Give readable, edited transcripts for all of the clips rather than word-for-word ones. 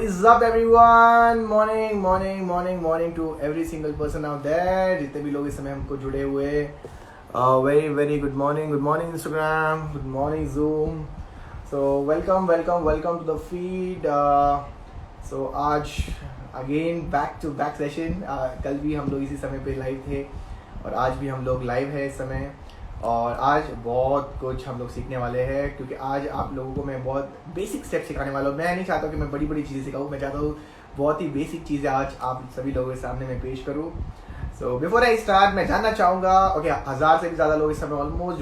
is up everyone? Morning to every single person out there. जितने भी लोग इस समय हमको जुड़े हुए very good morning Instagram, good morning Zoom. So welcome to the feed. So आज again back to back session. कल भी हम लोग इसी समय पे लाइव थे और आज भी हम लोग लाइव है इस समय और आज बहुत कुछ हम लोग सीखने वाले हैं क्योंकि आज आप लोगों को मैं बहुत बेसिक स्टेप सिखाने वाला हूँ। मैं नहीं चाहता कि मैं बड़ी चीज़ें सिखाऊँ, मैं चाहता हूँ बहुत ही बेसिक चीज़ें आज आप सभी लोगों के सामने मैं पेश करूँ। सो बिफोर आई स्टार्ट मैं जानना चाहूँगा, ओके 1000 से भी ज़्यादा लोग इस समय ऑलमोस्ट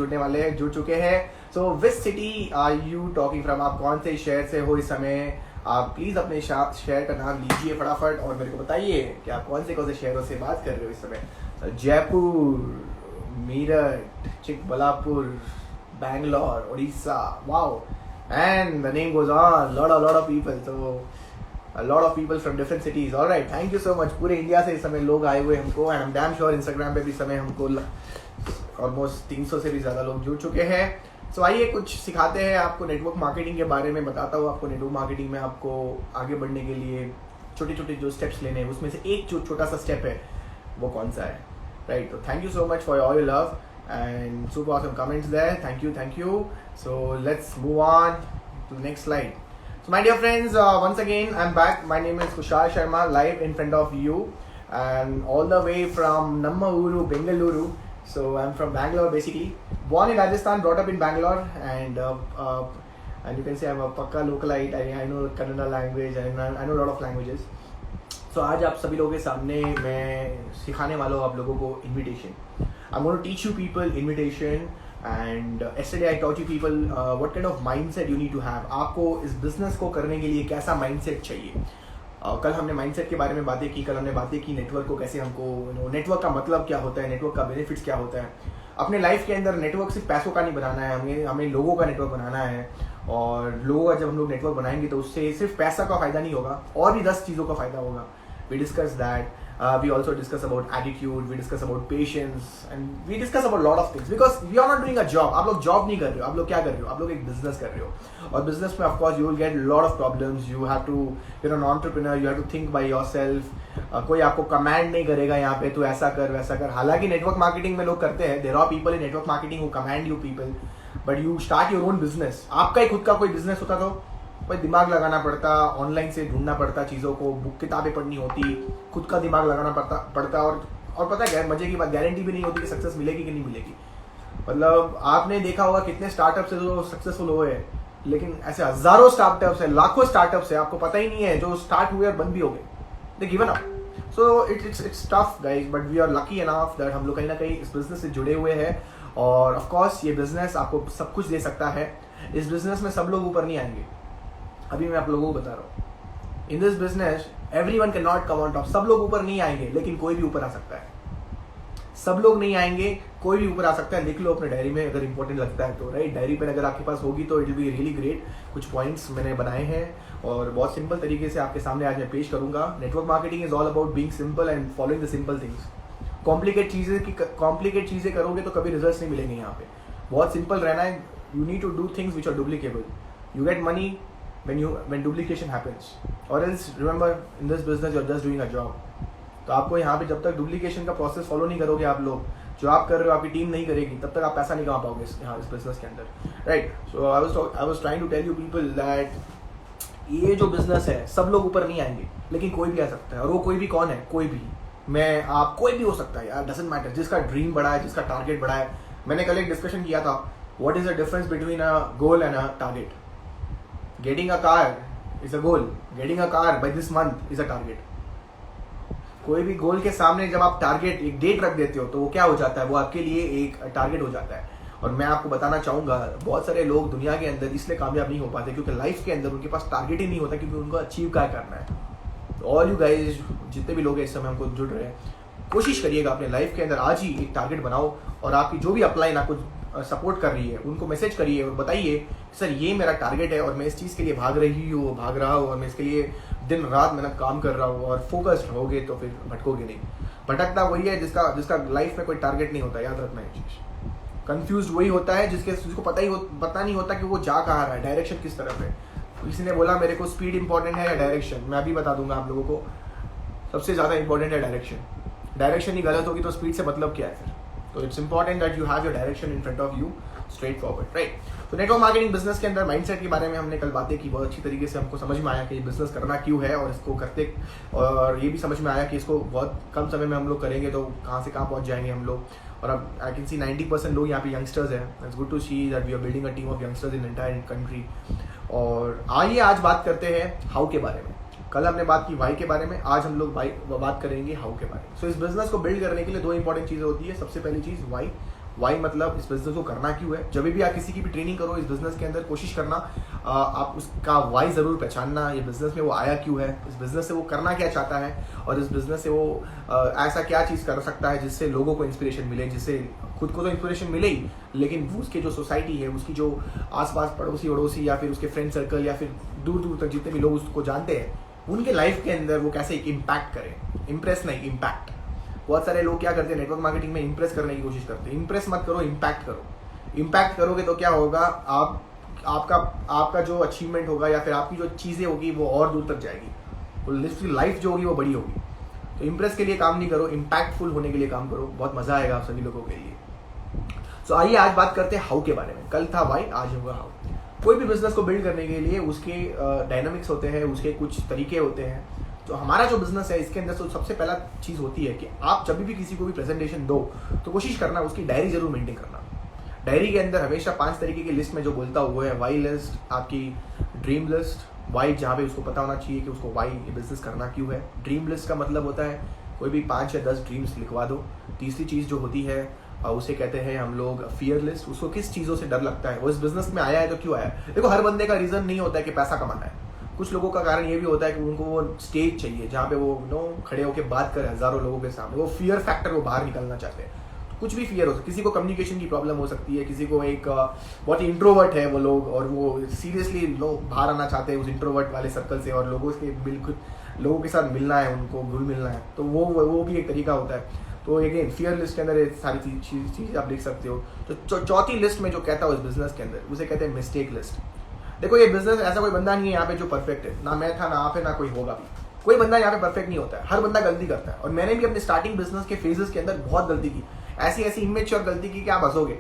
जुड़ चुके हैं। So which city are you talking from? आप कौन से शहर से हो इस समय? आप प्लीज़ अपने शहर का नाम लीजिए फटाफट और मेरे को बताइए कि आप कौन से शहरों से बात कर रहे हो इस समय। Jaipur, Meerut, Chikballapur, Bangalore, Odisha, wow, and the name goes on. Lot of people, so a lot of people from different cities. All right, thank you so much. पूरे इंडिया से इस समय लोग आए हुए हमको and I'm damn sure Instagram पे भी समय हमको almost 300 से भी ज़्यादा लोग जुड़ चुके हैं। So आइए कुछ सिखाते हैं आपको नेटवर्क मार्केटिंग के बारे में। बताता हूँ आपको नेटवर्क मार्केटिंग में आपको आगे बढ़ने के लिए छोटे जो स्टेप्स लेने हैं उसमें से एक जो छोटा सा स्टेप है वो कौन सा है, राइट? तो thank you so much for all your love and super awesome comments there. Thank you. So let's move on to the next slide. So my dear friends, once again I'm back. My name is Kushal Sharma, live in front of you and all the way from Nammauru, Bengaluru. So I'm from Bangalore basically, born in Rajasthan, brought up in Bangalore, and you can say I'm a pakka localite. I know Kannada language and I know a lot of languages. So आज आप सभी लोगों के सामने मैं सिखाने वाला हूँ आप लोगों को invitation. I'm going to teach you people invitation and yesterday I taught you people what kind of mindset you need to have. आपको इस business को करने के लिए कैसा mindset चाहिए। कल हमने mindset के बारे में बातें की, कल हमने बातें की नेटवर्क को कैसे हमको नेटवर्क का मतलब क्या होता है, नेटवर्क का बेनिफिट्स क्या होता है। अपने लाइफ के अंदर नेटवर्क सिर्फ पैसों का नहीं बनाना है, हमें लोगों का नेटवर्क बनाना है और लोगों का जब हम लोग नेटवर्क बनाएंगे तो उससे सिर्फ पैसा का फायदा नहीं होगा और भी 10 चीज़ों का फायदा होगा। We discuss that. We also discuss about attitude, we discuss about patience, and we discuss about a lot of things because we are not doing a job. आप लोग जॉब नहीं कर रहे हो, आप लोग क्या कर रहे हो? आप लोग एक बिजनेस कर रहे हो और बिजनेस में of course you will get lot of problems. You have to, you're an entrepreneur, you have to think by yourself. कोई आपको कमांड नहीं करेगा यहाँ पे तू ऐसा कर वैसा कर। हालांकि नेटवर्क मार्केटिंग में लोग करते हैं, there are people in network marketing who command you people, but you start your own business. आपका ही खुद का कोई बिजनेस होता तो भाई दिमाग लगाना पड़ता, ऑनलाइन से ढूंढना पड़ता चीज़ों को, बुक किताबें पढ़नी होती, खुद का दिमाग लगाना पड़ता और पता है मजे की बात, गारंटी भी नहीं होती कि सक्सेस मिलेगी कि नहीं मिलेगी। मतलब आपने देखा होगा कितने स्टार्टअप्स है जो सक्सेसफुल हुए हैं, लेकिन ऐसे हजारों स्टार्टअप्स है, लाखों स्टार्टअप्स है, आपको पता ही नहीं है जो स्टार्ट हुए और बंद भी हो गए, they given up. So it's tough guys, but we are lucky enough that हम लोग कहीं ना कहीं इस बिजनेस से जुड़े हुए हैं और ऑफकोर्स ये बिजनेस आपको सब कुछ दे सकता है। इस बिजनेस में सब लोग ऊपर नहीं आएंगे, अभी मैं आप लोगों को बता रहा हूँ। इन this business everyone can not come on top. सब लोग ऊपर नहीं आएंगे लेकिन कोई भी ऊपर आ सकता है। सब लोग नहीं आएंगे, कोई भी ऊपर आ सकता है। लिख लो अपने डायरी में अगर इंपॉर्टेंट लगता है तो, राइट? डायरी पेन अगर आपके पास होगी तो it will be really great. कुछ पॉइंट्स मैंने बनाए हैं और बहुत सिंपल तरीके से आपके सामने आज मैं पेश करूंगा। Network marketing is all about being simple and following the simple things. Complicate चीजें करोगे तो कभी रिजल्ट नहीं मिलेंगे। यहाँ पे बहुत सिंपल रहना है। You need to do things which are duplicable. You get money when duplication happens, or else remember in this business you're just doing a job. तो आपको यहाँ पे जब तक डुप्लीकेशन का प्रोसेस फॉलो नहीं करोगे, आप लोग जो आप कर रहे हो आपकी टीम नहीं करेगी, तब तक आप पैसा नहीं कमा पाओगे यहाँ इस बिजनेस के अंदर, right? So I was trying to tell you people that ये जो बिजनेस है सब लोग ऊपर नहीं आएंगे लेकिन कोई भी आ सकता है। और वो कोई भी कौन है? कोई भी, मैं, आप, कोई भी हो सकता है यार, डजंट मैटर। जिसका ड्रीम बड़ा है, जिसका टारगेट बड़ा है। मैंने कल एक डिस्कशन किया था, what is the difference between a goal and a target? Getting a car is a goal. Getting a car by this month is a target. कोई भी गोल के सामने जब आप टारगेट एक डेट रख देते हो तो वो क्या हो जाता है? वो आपके लिए एक टारगेट हो जाता है। और मैं आपको बताना चाहूँगा बहुत सारे लोग दुनिया के अंदर इसलिए कामयाब नहीं हो पाते क्योंकि लाइफ के अंदर उनके पास टारगेट ही नहीं होता, क्योंकि उनको अचीव क्या करना है। तो ऑल यू गाइज जितने भी लोग हैं इस समय हमको जुड़ रहे हैं, कोशिश करिएगा अपने लाइफ के अंदर आज ही एक टारगेट बनाओ और आपकी जो भी अपलाइन आपको सपोर्ट कर रही है उनको मैसेज करिए और बताइए सर ये मेरा टारगेट है और मैं इस चीज़ के लिए भाग रहा हूँ और मैं इसके लिए दिन रात मेहनत काम कर रहा हूँ। और फोकस्ड होगे तो फिर भटकोगे नहीं। भटकता वही है जिसका लाइफ में कोई टारगेट नहीं होता, याद रखना ये चीज़। कंफ्यूज वही होता है जिसको पता नहीं होता कि वो जा कहाँ रहा है, डायरेक्शन किस तरफ है। किसी ने बोला मेरे को स्पीड इंपॉर्टेंट है या डायरेक्शन, मैं अभी बता दूंगा आप लोगों को, सबसे ज़्यादा इंपॉर्टेंट है डायरेक्शन। डायरेक्शन ही गलत होगी तो स्पीड से मतलब क्या है फिर? तो it's important that you have your direction in front of you, straight forward, right. तो नेटवर्क मार्केटिंग बिजनेस के अंदर माइंडसेट के बारे में हमने कल बातें की, बहुत अच्छी तरीके से हमको समझ में आया कि बिजनेस करना क्यों है और इसको करते, और ये भी समझ में आया कि इसको बहुत कम समय में हम लोग करेंगे तो कहाँ से कहाँ पहुँच जाएंगे हम लोग। और अब आई कैन सी 90% लोग यहाँ पे यंगस्टर्स हैं। It's good to see that we are building a team of youngsters in entire country. और आइए आज बात करते हैं हाउ के बारे में। कल हमने बात की वाई के बारे में, आज हम लोग बात करेंगे हाउ के बारे में। सो इस बिजनेस को बिल्ड करने के लिए दो इंपॉर्टेंट चीज़ें होती है। सबसे पहली चीज़ वाई। वाई मतलब इस बिजनेस को करना क्यों है। जब भी आप किसी की भी ट्रेनिंग करो इस बिजनेस के अंदर, कोशिश करना आप उसका वाई ज़रूर पहचानना। ये बिजनेस में वो आया क्यों है, इस बिजनेस से वो करना क्या चाहता है, और इस बिजनेस से वो ऐसा क्या चीज़ कर सकता है जिससे लोगों को इंस्पिरेशन मिले, जिससे खुद को तो इंस्पिरेशन मिले ही, लेकिन उसके जो सोसाइटी है, उसकी जो आसपास पड़ोसी वड़ोसी या फिर उसके फ्रेंड सर्कल या फिर दूर दूर तक जितने भी लोग उसको जानते हैं, उनके लाइफ के अंदर वो कैसे एक इम्पैक्ट करे। इम्प्रेस नहीं, इम्पैक्ट। बहुत सारे लोग क्या करते हैं नेटवर्क मार्केटिंग में, इम्प्रेस करने की कोशिश करते हैं। इम्प्रेस मत करो, इम्पैक्ट करो। इम्पैक्ट करोगे तो क्या होगा, आपका जो अचीवमेंट होगा या फिर आपकी जो चीज़ें होगी वो और दूर तक जाएगी, तो लाइफ जो होगी वो बड़ी होगी। तो इम्प्रेस के लिए काम नहीं करो, इम्पैक्टफुल होने के लिए काम करो, बहुत मजा आएगा आप सभी लोगों के लिए। सो आइए आज बात करते हैं हाउ के बारे में। कल था वाई, आज होगा हाउ। कोई भी बिजनेस को बिल्ड करने के लिए उसके डायनामिक्स होते हैं, उसके कुछ तरीके होते हैं। तो हमारा जो बिजनेस है इसके अंदर तो सबसे पहला चीज़ होती है कि आप जब भी किसी को भी प्रेजेंटेशन दो तो कोशिश करना उसकी डायरी जरूर मेंटेन करना। डायरी के अंदर हमेशा 5 तरीके की लिस्ट में जो बोलता हुआ है, वाई लिस्ट, आपकी ड्रीम लिस्ट। वाई जहाँ पे उसको पता होना चाहिए कि उसको वाई ये बिजनेस करना क्यों है। ड्रीम लिस्ट का मतलब होता है कोई भी 5 या 10 ड्रीम्स लिखवा दो। तीसरी चीज़ जो होती है उसे कहते हैं हम लोग फियर लिस्ट। उसको किस चीज़ों से डर लगता है, वो इस बिजनेस में आया है तो क्यों आया है। देखो हर बंदे का रीज़न नहीं होता है कि पैसा कमाना है। कुछ लोगों का कारण ये भी होता है कि उनको वो स्टेज चाहिए जहाँ पे वो खड़े होकर बात करें हज़ारों लोगों के सामने। वो फियर फैक्टर, वो बाहर निकलना चाहते हैं। कुछ भी फियर हो सकता है, किसी को कम्युनिकेशन की प्रॉब्लम हो सकती है, किसी को एक बहुत ही इंट्रोवर्ट है वो लोग और वो सीरियसली लोग बाहर आना चाहते हैं उस इंट्रोवर्ट वाले सर्कल से और लोगों के साथ मिलना है, उनको घुल मिलना है, तो वो भी एक तरीका होता है। तो अगेन फियर लिस्ट के अंदर ये सारी चीज़ आप लिख सकते हो। तो चौथी लिस्ट में जो कहता हूँ इस बिजनेस के अंदर, उसे कहते हैं मिस्टेक लिस्ट। देखो ये बिजनेस ऐसा कोई बंदा नहीं है यहाँ पे जो परफेक्ट है, ना मैं था ना आप है, ना कोई होगा भी। कोई बंदा यहाँ पे परफेक्ट नहीं होता है, हर बंदा गलती करता है। और मैंने भी अपने स्टार्टिंग बिजनेस के फेजेस के अंदर बहुत गलती की, ऐसी इमेच्योर गलती की कि आप हंसोगे।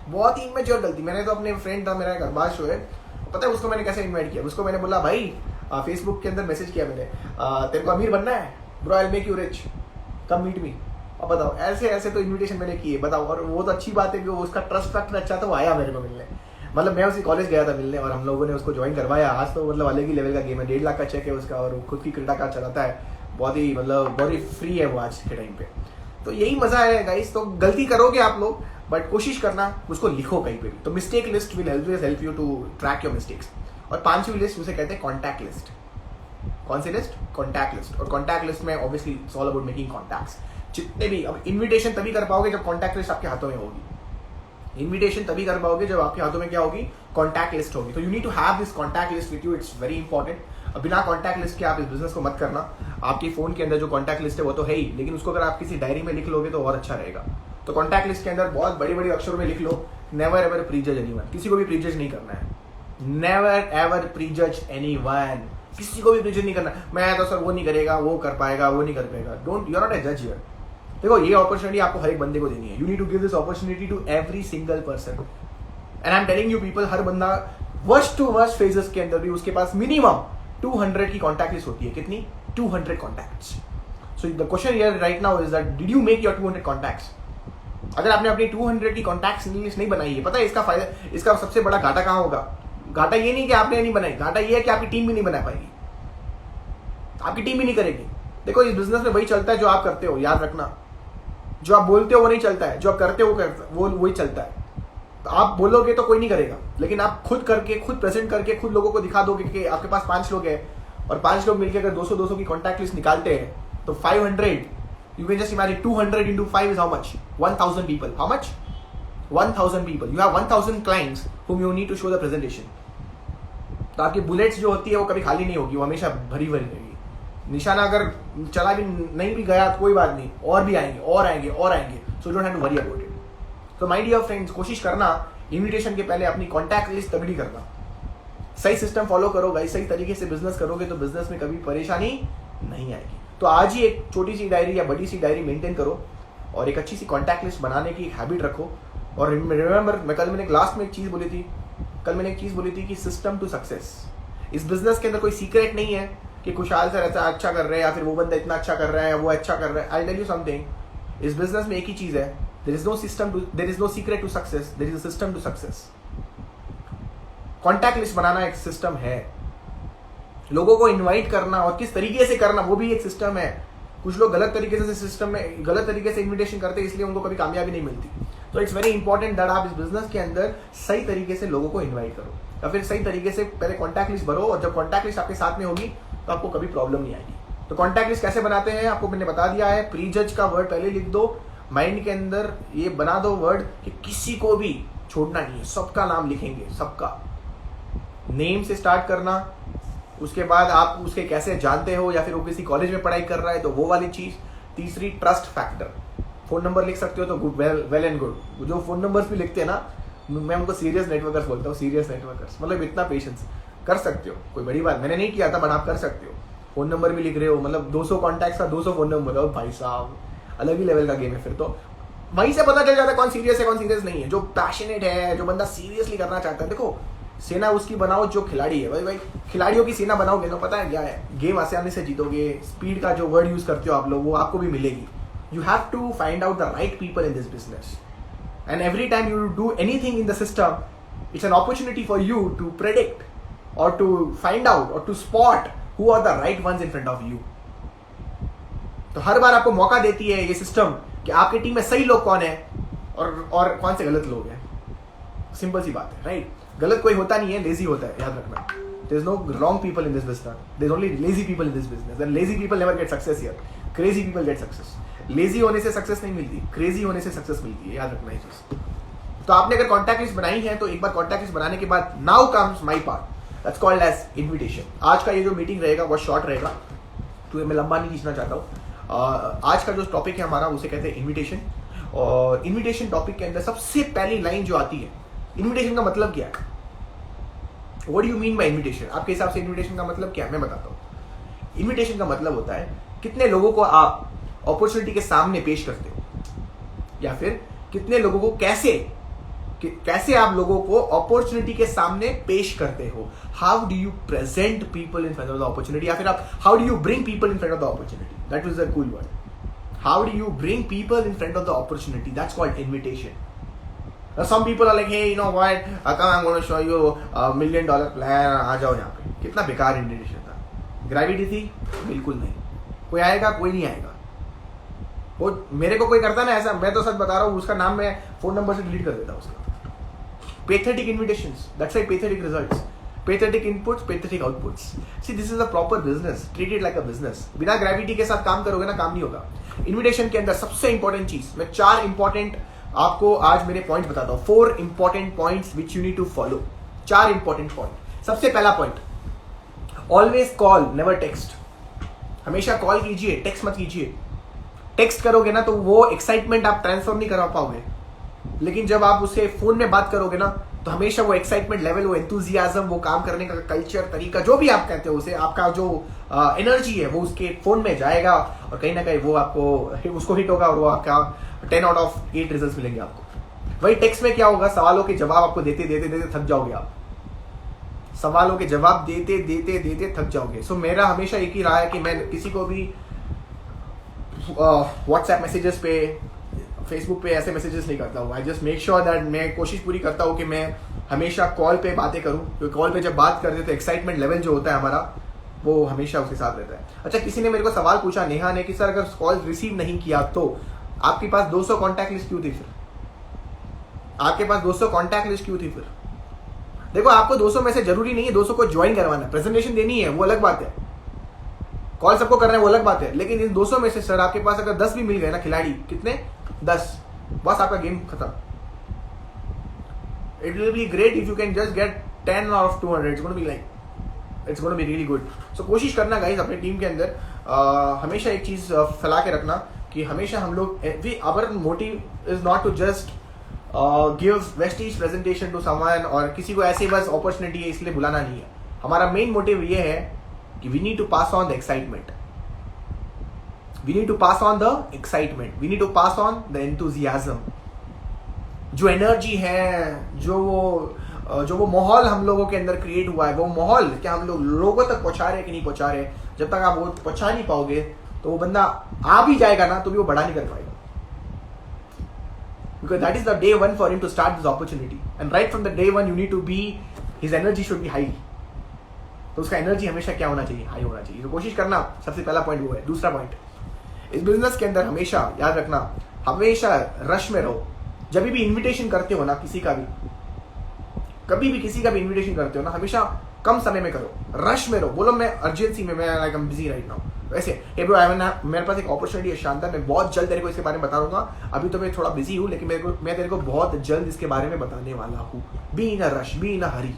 बहुत ही इमेच्योर गलती। मैंने तो अपने फ्रेंड था मेरा एक अरबाज शो है, पता है उसको मैंने कैसे इन्वाइट किया। उसको मैंने बोला भाई फेसबुक के अंदर मैसेज किया मैंने, तेरे को अमीर बनना है bro, I will make you rich, come meet me. अब बताओ ऐसे तो इन्विटेशन मैंने किए, बताओ। और वो तो अच्छी बात है कि उसका ट्रस्ट फैक्टर अच्छा था, वो आया मेरे को मिलने। मतलब मैं उसी कॉलेज गया था मिलने और हम लोगों ने उसको ज्वाइन करवाया। आज तो मतलब अलग ही लेवल का गेम है, 1.5 लाख का चेक है उसका और वो खुद की क्रेडिट कार्ड चलाता है। बहुत ही फ्री है वो आज के टाइम पे। तो यही मजा है गाइस। तो गलती करोगे आप लोग, बट कोशिश करना उसको लिखो कहीं पे भी। तो mistake list will help you to track your mistakes. और 5वीं लिस्ट उसे कहते हैं कॉन्टैक्ट लिस्ट। कौन सी लिस्ट? Contact list. और कॉन्टैक्ट लिस्ट में obviously it's all about making contacts. जितने भी, अब इन्विटेशन तभी कर पाओगे जब कॉन्टैक्ट लिस्ट आपके हाथों में होगी। इन्विटेशन तभी कर पाओगे जब आपके हाथों में क्या होगी, कॉन्टैक्ट लिस्ट होगी। तो you need to have this contact list with you, it's very important. बिना कॉन्टैक्ट लिस्ट के आप इस बिजनेस को मत करना। आपके फोन के अंदर जो कॉन्टैक्ट लिस्ट है वो तो है ही, लेकिन उसको अगर आप किसी डायरी में लिख लोगे तो और अच्छा रहेगा। तो कॉन्टैक्ट लिस्ट के अंदर बहुत बड़ी बड़ी अक्षरों में लिख लो, नेवर एवर प्रीजज एनीवन। किसी को भी प्रीजज नहीं करना है, नेवर एवर प्रीजज एनीवन। किसी को भी प्रीजज नहीं करना। मैं तो सर वो नहीं करेगा, वो कर पाएगा, वो नहीं कर पाएगा। Don't, you are not a जज हियर। देखो ये अपॉर्चुनिटी आपको हर एक बंदे को देनी है। You need to give this opportunity to every single person. And I am telling you people, हर बंदा वर्स्ट टू वर्स्ट फेजेस के अंदर भी उसके पास मिनिमम 200 की कॉन्टैक्ट लिस्ट होती है। कितनी? 200 contacts. So the question here right now is that did you make your 200 contacts? अगर आपने अपनी 200 की कॉन्टैक्ट लिस्ट नहीं बनाई है, पता है इसका फायदा, इसका सबसे बड़ा घाटा कहाँ होगा? घाटा ये नहीं कि आपने नहीं बनाई, घाटा ये है कि आपकी टीम भी नहीं बना पाएगी, आपकी टीम भी नहीं करेगी। देखो इस बिजनेस में वही चलता है जो आप करते हो, याद रखना। जो आप बोलते हो वो नहीं चलता है, जो आप करते हो वो वही चलता है। तो आप बोलोगे तो कोई नहीं करेगा, लेकिन आप खुद करके, खुद प्रेजेंट करके, खुद लोगों को दिखा दोगे कि आपके पास 5 लोग हैं और 5 लोग मिलकर अगर 200 की कॉन्टैक्ट लिस्ट निकालते हैं तो 500, you can just imagine 200 into 5 is how much? 1000 people. How much? 1000 people. You have 1000 clients whom you need to show the presentation. तो आपकी बुलेट्स जो होती है वो कभी खाली नहीं होगी, वो हमेशा भरी भरी रहेगी। निशाना अगर चला भी नहीं भी गया तो कोई बात नहीं, और भी आएंगे और आएंगे और आएंगे। So don't have to worry about it. तो माय डियर फ्रेंड्स, कोशिश करना इन्विटेशन के पहले अपनी कॉन्टैक्ट लिस्ट तगड़ी करना। सही सिस्टम फॉलो करो गाइस, सही तरीके से बिजनेस करोगे तो बिजनेस में कभी परेशानी नहीं आएगी। तो आज ही एक छोटी सी डायरी या बड़ी सी डायरी मेंटेन करो और एक अच्छी सी कॉन्टैक्ट लिस्ट बनाने की हैबिट रखो। और रिमेंबर, मैंने लास्ट में एक चीज़ बोली थी कि सिस्टम टू सक्सेस। इस बिजनेस के अंदर कोई सीक्रेट नहीं है कि खुशहाल सर ऐसा अच्छा कर रहे हैं या फिर वो बंदा इतना अच्छा कर रहा है या वो अच्छा कर रहा है। आई टेल यू समथिंग, इस बिजनेस में एक ही चीज़ है, there is no secret to success, there is a system to success. Contact list बनाना एक सिस्टम है, लोगों को इनवाइट करना और किस तरीके से करना वो भी एक सिस्टम है। कुछ लोग गलत तरीके से इन्विटेशन करते हैं, इसलिए उनको कभी कामयाबी नहीं मिलती। तो इट्स वेरी इंपॉर्टेंट दैट आप इस बिजनेस के अंदर सही तरीके से लोगों को इन्वाइट करो या फिर सही तरीके से पहले कॉन्टैक्ट लिस्ट भरो, और जब कॉन्टैक्ट लिस्ट आपके साथ में होगी तो आपको कभी प्रॉब्लम नहीं आएगी। तो कॉन्टैक्ट लिस्ट कैसे बनाते हैं आपको मैंने बता दिया है। प्री जज का वर्ड पहले लिख दो, माइंड के अंदर ये बना दो वर्ड कि किसी को भी छोड़ना नहीं है, सबका नाम लिखेंगे, सबका नेम से स्टार्ट करना। उसके बाद आप उसके कैसे जानते हो या फिर वो किसी कॉलेज में पढ़ाई कर रहा है तो वो वाली चीज। तीसरी ट्रस्ट फैक्टर, फोन नंबर लिख सकते हो तो गुड, वेल एंड गुड। जो फोन नंबर्स भी लिखते हैं ना, मैं उनको सीरियस नेटवर्कर्स बोलता हूँ। सीरियस नेटवर्कर्स मतलब इतना पेशेंस, कर सकते हो, कोई बड़ी बात मैंने नहीं किया था बट आप कर सकते हो। फोन नंबर भी लिख रहे हो, मतलब 200 कॉन्टैक्ट्स का 200 फोन नंबर हो, भाई साहब अलग ही लेवल का गेम है। फिर तो वहीं से पता चल जाता है कौन सीरियस है कौन सीरियस नहीं है। जो पैशनेट है, जो बंदा सीरियसली करना चाहता है, देखो सेना उसकी बनाओ जो खिलाड़ी है। भाई खिलाड़ियों की सेना बनाओगे तो पता है क्या है, गेम आसानी से जीतोगे। स्पीड का जो वर्ड यूज करते हो आप लोग वो आपको भी मिलेगी। You have to find out the right people in this business, and every time you do anything in the system, it's an opportunity for you to predict और टू फाइंड आउट और to spot who are the right ones in front of you. तो हर बार आपको मौका देती है ये system कि आपकी टीम में सही लोग कौन है और कौन से गलत लोग हैं। सिंपल सी बात है, राइट? गलत कोई होता नहीं है, लेजी होता है, याद रखना। There is no wrong people in this business. There is only lazy people in this business. And lazy people never get success here. Crazy people get success. Lazy होने से सक्सेस नहीं मिलती, क्रेजी होने से सक्सेस मिलती है, याद रखना ये चीज। तो आपने अगर कॉन्टैक्ट लिस्ट बनाई है तो एक बार कॉन्टैक्ट लिस्ट बनाने के बाद now comes my part, that's called as invitation. आज का ये जो मीटिंग रहेगा वो शॉर्ट रहेगा, तो मैं लंबा नहीं खींचना चाहता हूँ। आज का जो टॉपिक है हमारा उसे कहते हैं इन्विटेशन। और इन्विटेशन टॉपिक के अंदर सबसे पहली लाइन जो आती है, इन्विटेशन का मतलब क्या है? What do you mean by invitation? आपके हिसाब से इन्विटेशन का मतलब क्या है? मैं बताता हूँ। इन्विटेशन का मतलब होता है कितने लोगों को आप अपॉर्चुनिटी के सामने पेश करते हो, या फिर कितने लोगों को कैसे आप लोगों को अपॉर्चुनिटी के सामने पेश करते हो। How do you present people in front of the opportunity, या फिर आप how do you bring people in front of the opportunity. That is a cool word. How do you bring people in front of the opportunity, that's called invitation. Now some people are like, hey, you know what? Come, I'm going to show you $1 million plan. आ जाओ यहाँ पे। कितना बेकार invitation था। Gravity थी? बिल्कुल नहीं। कोई आएगा? कोई नहीं आएगा। वो मेरे को कोई करता ना ऐसा, मैं तो सच बता रहा हूँ, उसका नाम मैं फोन नंबर से डिलीट कर देता उसका। Pathetic invitations. That's why pathetic results. Pathetic inputs, pathetic outputs. See, this is a proper business. Treat it like a business. बिना ग्रेविटी के साथ काम करोगे ना, काम नहीं होगा। इन्विटेशन के अंदर सबसे इंपॉर्टेंट चीज, मैं 4 इंपॉर्टेंट आपको आज मेरे पॉइंट बताता हूं। 4 important points which you need to follow. 4 important point. सबसे पहला point, always call, never text. हमेशा कॉल कीजिए, टेक्स्ट मत कीजिए। टेक्स्ट करोगे ना तो वो एक्साइटमेंट आप ट्रांसफर नहीं करा पाओगे, लेकिन जब आप उससे फोन में बात करोगे ना तो हमेशा वो एक्साइटमेंट लेवल, वो एंथुजियाज्म, वो काम करने का कल्चर, तरीका, जो भी आप कहते हो उसे, आपका जो एनर्जी है वो उसके फोन में जाएगा और कहीं ना कहीं वो आपको उसको हिट होगा और वो आपका 10 out of 8 रिजल्ट्स मिलेंगे आपको। वही टेक्स्ट में क्या होगा, सवालों के जवाब आपको देते देते थक जाओगे आप। सवालों के जवाब देते देते थक जाओगे। सो मेरा हमेशा एक ही रहा है कि मैं किसी को भी व्हाट्सएप मैसेजेस पे, फेसबुक पे ऐसे मैसेजेस नहीं करता हूँ। I just make sure that, मैं कोशिश पूरी करता हूँ कि मैं हमेशा कॉल पे बातें करूँ, क्योंकि कॉल पे जब बात करते तो एक्साइटमेंट लेवल जो होता है हमारा वो हमेशा उसके साथ रहता है। अच्छा, किसी ने मेरे को सवाल पूछा, नेहा ने, कि सर अगर कॉल रिसीव नहीं किया तो आपके पास 200 कॉन्टैक्ट लिस्ट क्यों थी? फिर आपके पास 200 कॉन्टैक्ट लिस्ट क्यों थी? फिर देखो, आपको 200 में से जरूरी नहीं है 200 को ज्वाइन करवाना, प्रेजेंटेशन देनी है, वो अलग बात है। कॉल सबको करना है, वो अलग बात है। लेकिन इन 200 में से सर आपके पास अगर 10 भी मिल गए ना खिलाड़ी, कितने? 10, बस आपका गेम खत्म। It will be great if you can just get 10 out of 200. It's gonna be really good. So कोशिश करना गाइस अपनी टीम के अंदर हमेशा एक चीज फैला के रखना कि हमेशा हम लोग, our motive is not to just give Vestige presentation to someone, और किसी को ऐसे बस अपॉर्चुनिटी है इसलिए बुलाना नहीं है. हमारा मेन मोटिव ये है कि we need to pass on the excitement, we need to pass on the excitement, we need to pass on the enthusiasm. जो एनर्जी है, जो वो माहौल हम लोगों के अंदर क्रिएट हुआ है, वो माहौल क्या हम लोगों तक पहुंचा रहे हैं कि नहीं पहुंचा रहे. जब तक आप वो पहुंचा नहीं पाओगे तो वो बंदा आ भी जाएगा ना तो भी वो बड़ा नहीं कर पाएगा. Because that is the day one for him to start this opportunity, and right from the day one you need to be, his energy should be high. तो उसका एनर्जी हमेशा क्या होना चाहिए, हाई होना चाहिए. तो कोशिश करना, सबसे पहला पॉइंट वो है. दूसरा पॉइंट, इस बिजनेस के अंदर हमेशा याद रखना, हमेशा रश में रहो. जब भी इन्विटेशन करते हो ना किसी का भी, कभी भी किसी का भी इन्विटेशन करते हो ना, हमेशा कम समय में करो, रश में रहो. बोलो मैं अर्जेंसी में, मैं like I am busy right now. वैसे हे ब्रो, मेरे पास एक अपॉर्चुनिटी है शानदार, मैं बहुत जल्द तेरे को इसके बारे में बता दूंगा. अभी तो मैं थोड़ा बिजी हूँ, लेकिन मैं तेरे को बहुत जल्द इसके बारे में बताने वाला हूँ. Be in a rush, be in a hurry.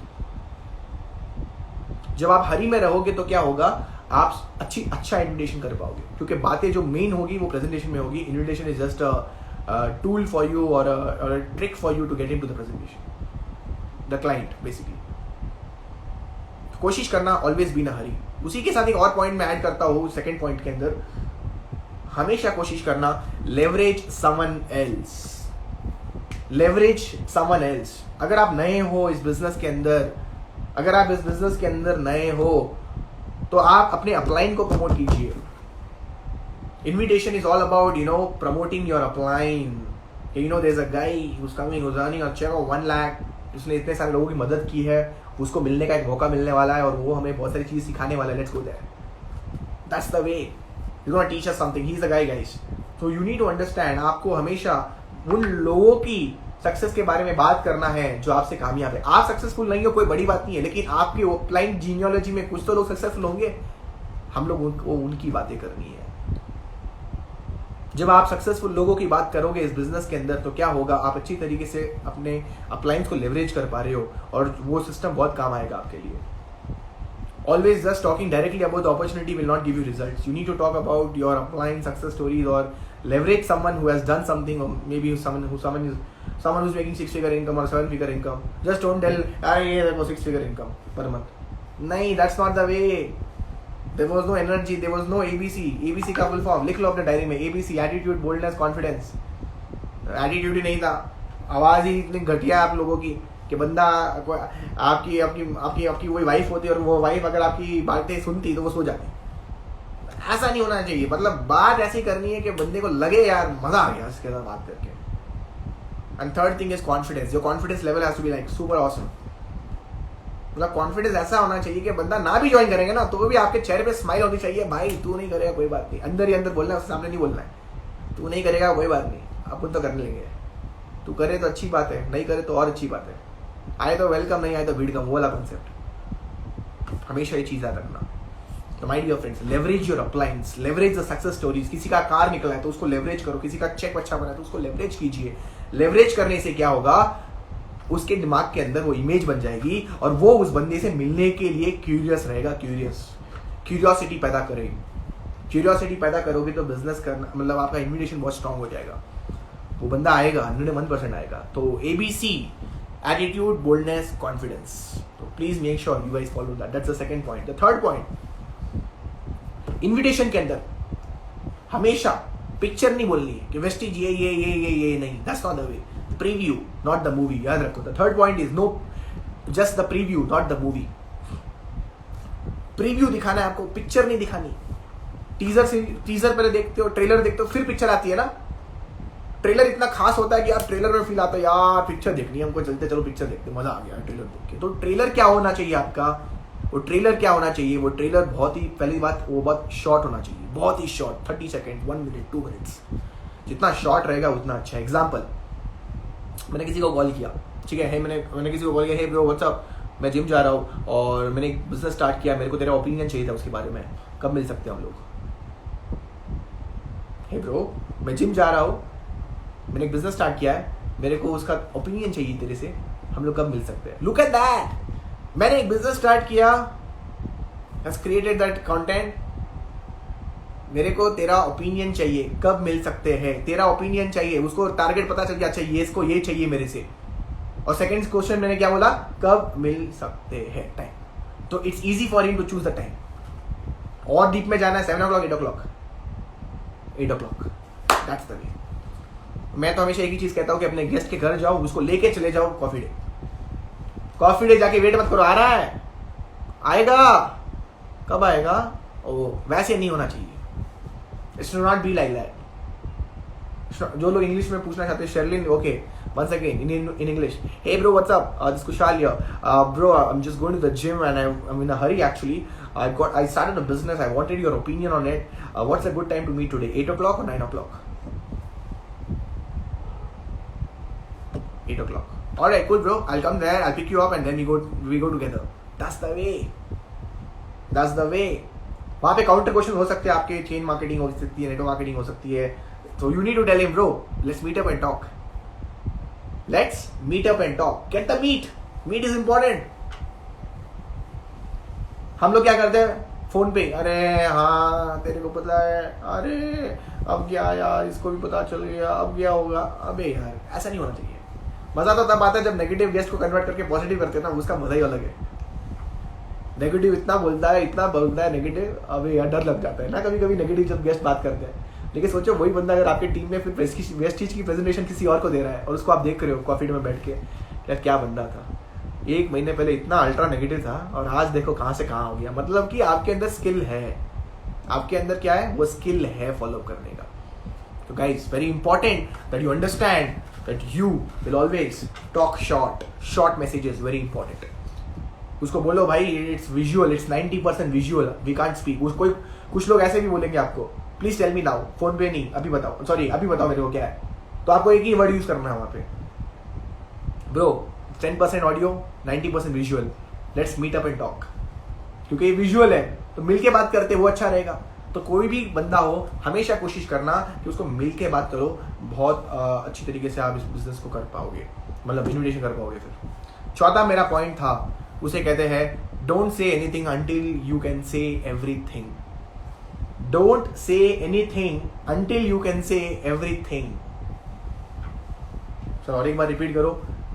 जब आप हरी में रहोगे तो क्या होगा, आप अच्छा इन्विटेशन कर पाओगे, क्योंकि बातें जो मेन होगी वो प्रेजेंटेशन में होगी. Invitation is just a tool for you और a trick for you to get into the presentation, the client basically. कोशिश करना ऑलवेज बी इन अ हरी. उसी के साथ एक और पॉइंट मैं ऐड करता हूँ सेकंड पॉइंट के अंदर, हमेशा कोशिश करना leverage someone else, leverage someone else. अगर आप नए हो इस बिजनेस के अंदर, अगर आप इस बिजनेस के अंदर नए हो तो आप अपने अपलाइन को प्रमोट कीजिए. Invitation is all about promoting your upline. There is a guy who is coming, who is earning a cheque of 1 lakh. उसने इतने सारे लोगों की मदद की है, उसको मिलने का एक मौका मिलने वाला है और वो हमें बहुत सारी चीज सिखाने वाला है. Let's go there. That's the way. He's gonna teach us something. He's the guy, guys. So you need to understand. आपको हमेशा उन लोगों की सक्सेस के बारे में बात करना है जो आपसे कामयाब है. आप सक्सेसफुल नहीं हो कोई बड़ी बात नहीं है, लेकिन आपके अपलाइन जीनियोलॉजी में कुछ तो लोग सक्सेसफुल होंगे. हम लोग उनकी बातें करनी है. जब आप सक्सेसफुल लोगों की बात करोगे इस बिजनेस के अंदर तो क्या होगा, आप अच्छी तरीके से अपने अपलाइंस को लेवरेज कर पा रहे हो और वो सिस्टम बहुत काम आएगा आपके लिए. Always just talking directly about the opportunity will not give you results. You need to talk about your applying success stories or leverage someone who has done something, or maybe someone who's making 6-figure income or 7-figure income. Just don't tell, "Hey, that was 6-figure income per month." No, that's not the way. There was no energy. There was no ABC. ABC का full form लिख लो अपने diary में. ABC, attitude, boldness, confidence. Attitude ही नहीं था. आवाज ही इतनी घटिया आप लोगों की कि बंदा आपकी वही वाइफ होती और वो वाइफ अगर आपकी बातें सुनती तो वो सो जाती. ऐसा नहीं होना चाहिए. मतलब बात ऐसी करनी है कि बंदे को लगे यार मजा आ गया उसके साथ बात करके. And third thing is confidence. Your confidence level has to be like super awesome. मतलब कॉन्फिडेंस ऐसा होना चाहिए कि बंदा ना भी ज्वाइन करेंगे ना तो भी आपके चेहरे पे स्माइल होनी चाहिए. भाई तू नहीं करेगा कोई बात नहीं, अंदर ही अंदर बोलना है, उसके सामने नहीं बोलना है. तू नहीं करेगा कोई बात नहीं, अपन तो करने लेंगे. तू करे तो अच्छी बात है, नहीं करे तो और अच्छी बात है. आए तो वेलकम, नहीं आए तो भीड़ कम, वो वाला कॉन्सेप्ट. हमेशा ये चीज याद रखना. तो my dear friends, leverage your uplines, leverage the success stories. किसी का कार निकला है तो उसको लेवरेज करो, किसी का चेक अच्छा बना है तो उसको लेवरेज कीजिए. लेवरेज करने से क्या होगा, उसके दिमाग के अंदर वो इमेज बन जाएगी और वो उस बंदे से मिलने के लिए क्यूरियस रहेगा. क्यूरियोसिटी पैदा करेगी. क्यूरियोसिटी पैदा करोगे तो बिजनेस करना, मतलब आपका इन्विटेशन बहुत स्ट्रांग हो जाएगा. वो बंदा आएगा, 101% आएगा. तो ABC, attitude, boldness, confidence. So please make sure you guys follow that. That's the second point. The third point, invitation के अंदर हमेशा पिक्चर नहीं बोलनी है कि वेस्टीज ये नहीं. That's not the way. Preview, not the movie. याद रखो. The third point is no, just the preview, not the movie. Preview दिखाना है आपको, पिक्चर नहीं दिखानी. टीजर पहले देखते हो, ट्रेलर देखते हो, फिर पिक्चर आती है ना. ट्रेलर इतना खास होता है कि यार ट्रेलर में फील आता है यार पिक्चर देखनी है हमको, चलते चलो पिक्चर देखते, मजा आ गया ट्रेलर देख के. तो ट्रेलर क्या होना चाहिए आपका, वो ट्रेलर क्या होना चाहिए, वो ट्रेलर बहुत ही, पहली बात वो बहुत शॉर्ट होना चाहिए, बहुत ही शॉर्ट. 30 second, 1 minute, 2 minutes. जितना शॉर्ट रहेगा उतना अच्छा. एग्जाम्पल, मैंने किसी को कॉल किया, ठीक है, मैंने किसी को कॉल किया, हे ब्रो व्हाट्सअप, मैं जिम जा रहा हूँ और मैंने एक बिजनेस स्टार्ट किया, मेरे को तेरा ओपिनियन चाहिए था उसके बारे में, कब मिल सकते हैं हम लोग. हे ब्रो, मैं जिम जा रहा हूँ, मैंने एक बिजनेस स्टार्ट किया है, मेरे को उसका ओपिनियन चाहिए तेरे से, हम लोग कब मिल सकते हैं. Look at that. मैंने एक बिजनेस स्टार्ट किया, हैज क्रिएटेड दैट कंटेंट, मेरे को तेरा ओपिनियन चाहिए, कब मिल सकते हैं, तेरा ओपिनियन चाहिए। उसको टारगेट पता चल गया, अच्छा ये इसको ये चाहिए मेरे से। और सेकंड क्वेश्चन मैंने क्या बोला, कब मिल सकते हैं टाइम। तो it's easy for him to choose the time. और डीप में जाना है 7 o'clock 8 o'clock 8 o'clock, that's the वे। मैं तो हमेशा एक ही चीज कहता हूँ कि अपने गेस्ट के घर जाओ, उसको लेके चले जाओ कॉफी डे। कॉफी डे जाके वेट मत करो, आ रहा है, आएगा, कब आएगा, ओ वैसे नहीं होना चाहिए। It's not be like that. जो लोग इंग्लिश में पूछना चाहते हैं, Sherlin, okay, once again in English, hey bro, what's up, this is Kushal here. Bro, I'm just going to the gym and I'm in a hurry actually. I started a business, I wanted your opinion on it. What's a good time to meet today, 8 o'clock or 9 o'clock? 8 o'clock. Alright, cool bro, I'll come there, I'll pick you up and then we go together. That's the way. That's the way. वहाँ पे counter question हो सकते हैं आपके, chain marketing हो सकती है, network marketing हो सकती है। So you need to tell him, bro, let's meet up and talk. Let's meet up and talk. Get the meat. Meat is important. हम लोग क्या करते हैं फोन पे, अरे हाँ तेरे को पता है, अरे अब क्या यार, इसको भी पता चल गया, अब क्या होगा। अबे यार ऐसा नहीं होना चाहिए। मजा तो तब आता है जब नेगेटिव गेस्ट को कन्वर्ट करके पॉजिटिव करते हैं ना, उसका मजा ही अलग है। नेगेटिव इतना बोलता है नेगेटिव, अबे यार डर लग जाता है ना कभी कभी नेगेटिव जब गेस्ट बात करते हैं। लेकिन सोचो वही बंदा अगर आपके टीम में फिर वेस्टीज की प्रेजेंटेशन किसी और को दे रहा है और उसको आप देख रहे हो कॉफी में बैठ के, यार क्या बंदा था, 1 महीने पहले इतना अल्ट्रा नेगेटिव था और आज देखो कहाँ से कहाँ हो गया। मतलब कि आपके अंदर स्किल है, आपके अंदर क्या है, वो स्किल है फॉलो करने का। तो guys very important that you understand that you will always talk short messages, very important. उसको बोलो भाई it's visual, it's 90% visual, we can't speak. उसको कुछ लोग ऐसे भी बोलेंगे आपको, please tell me now, phone पे नहीं, अभी बताओ, सॉरी अभी बताओ मेरे को क्या है। तो आपको एक ही वर्ड यूज करना है वहां पे, bro 10% audio 90% visual, let's meet up and talk. क्योंकि ये विजुअल है तो मिलके बात करते वो अच्छा रहेगा। तो कोई भी बंदा हो हमेशा कोशिश करना कि उसको मिलके बात करो, बहुत अच्छी तरीके से आप इस बिजनेस को कर पाओगे, मतलब इन्विटेशन कर पाओगे। फिर चौथा मेरा पॉइंट था, उसे कहते हैं don't say anything until you can say everything. Don't say anything until you can say everything. Sir और एक बार रिपीट करो,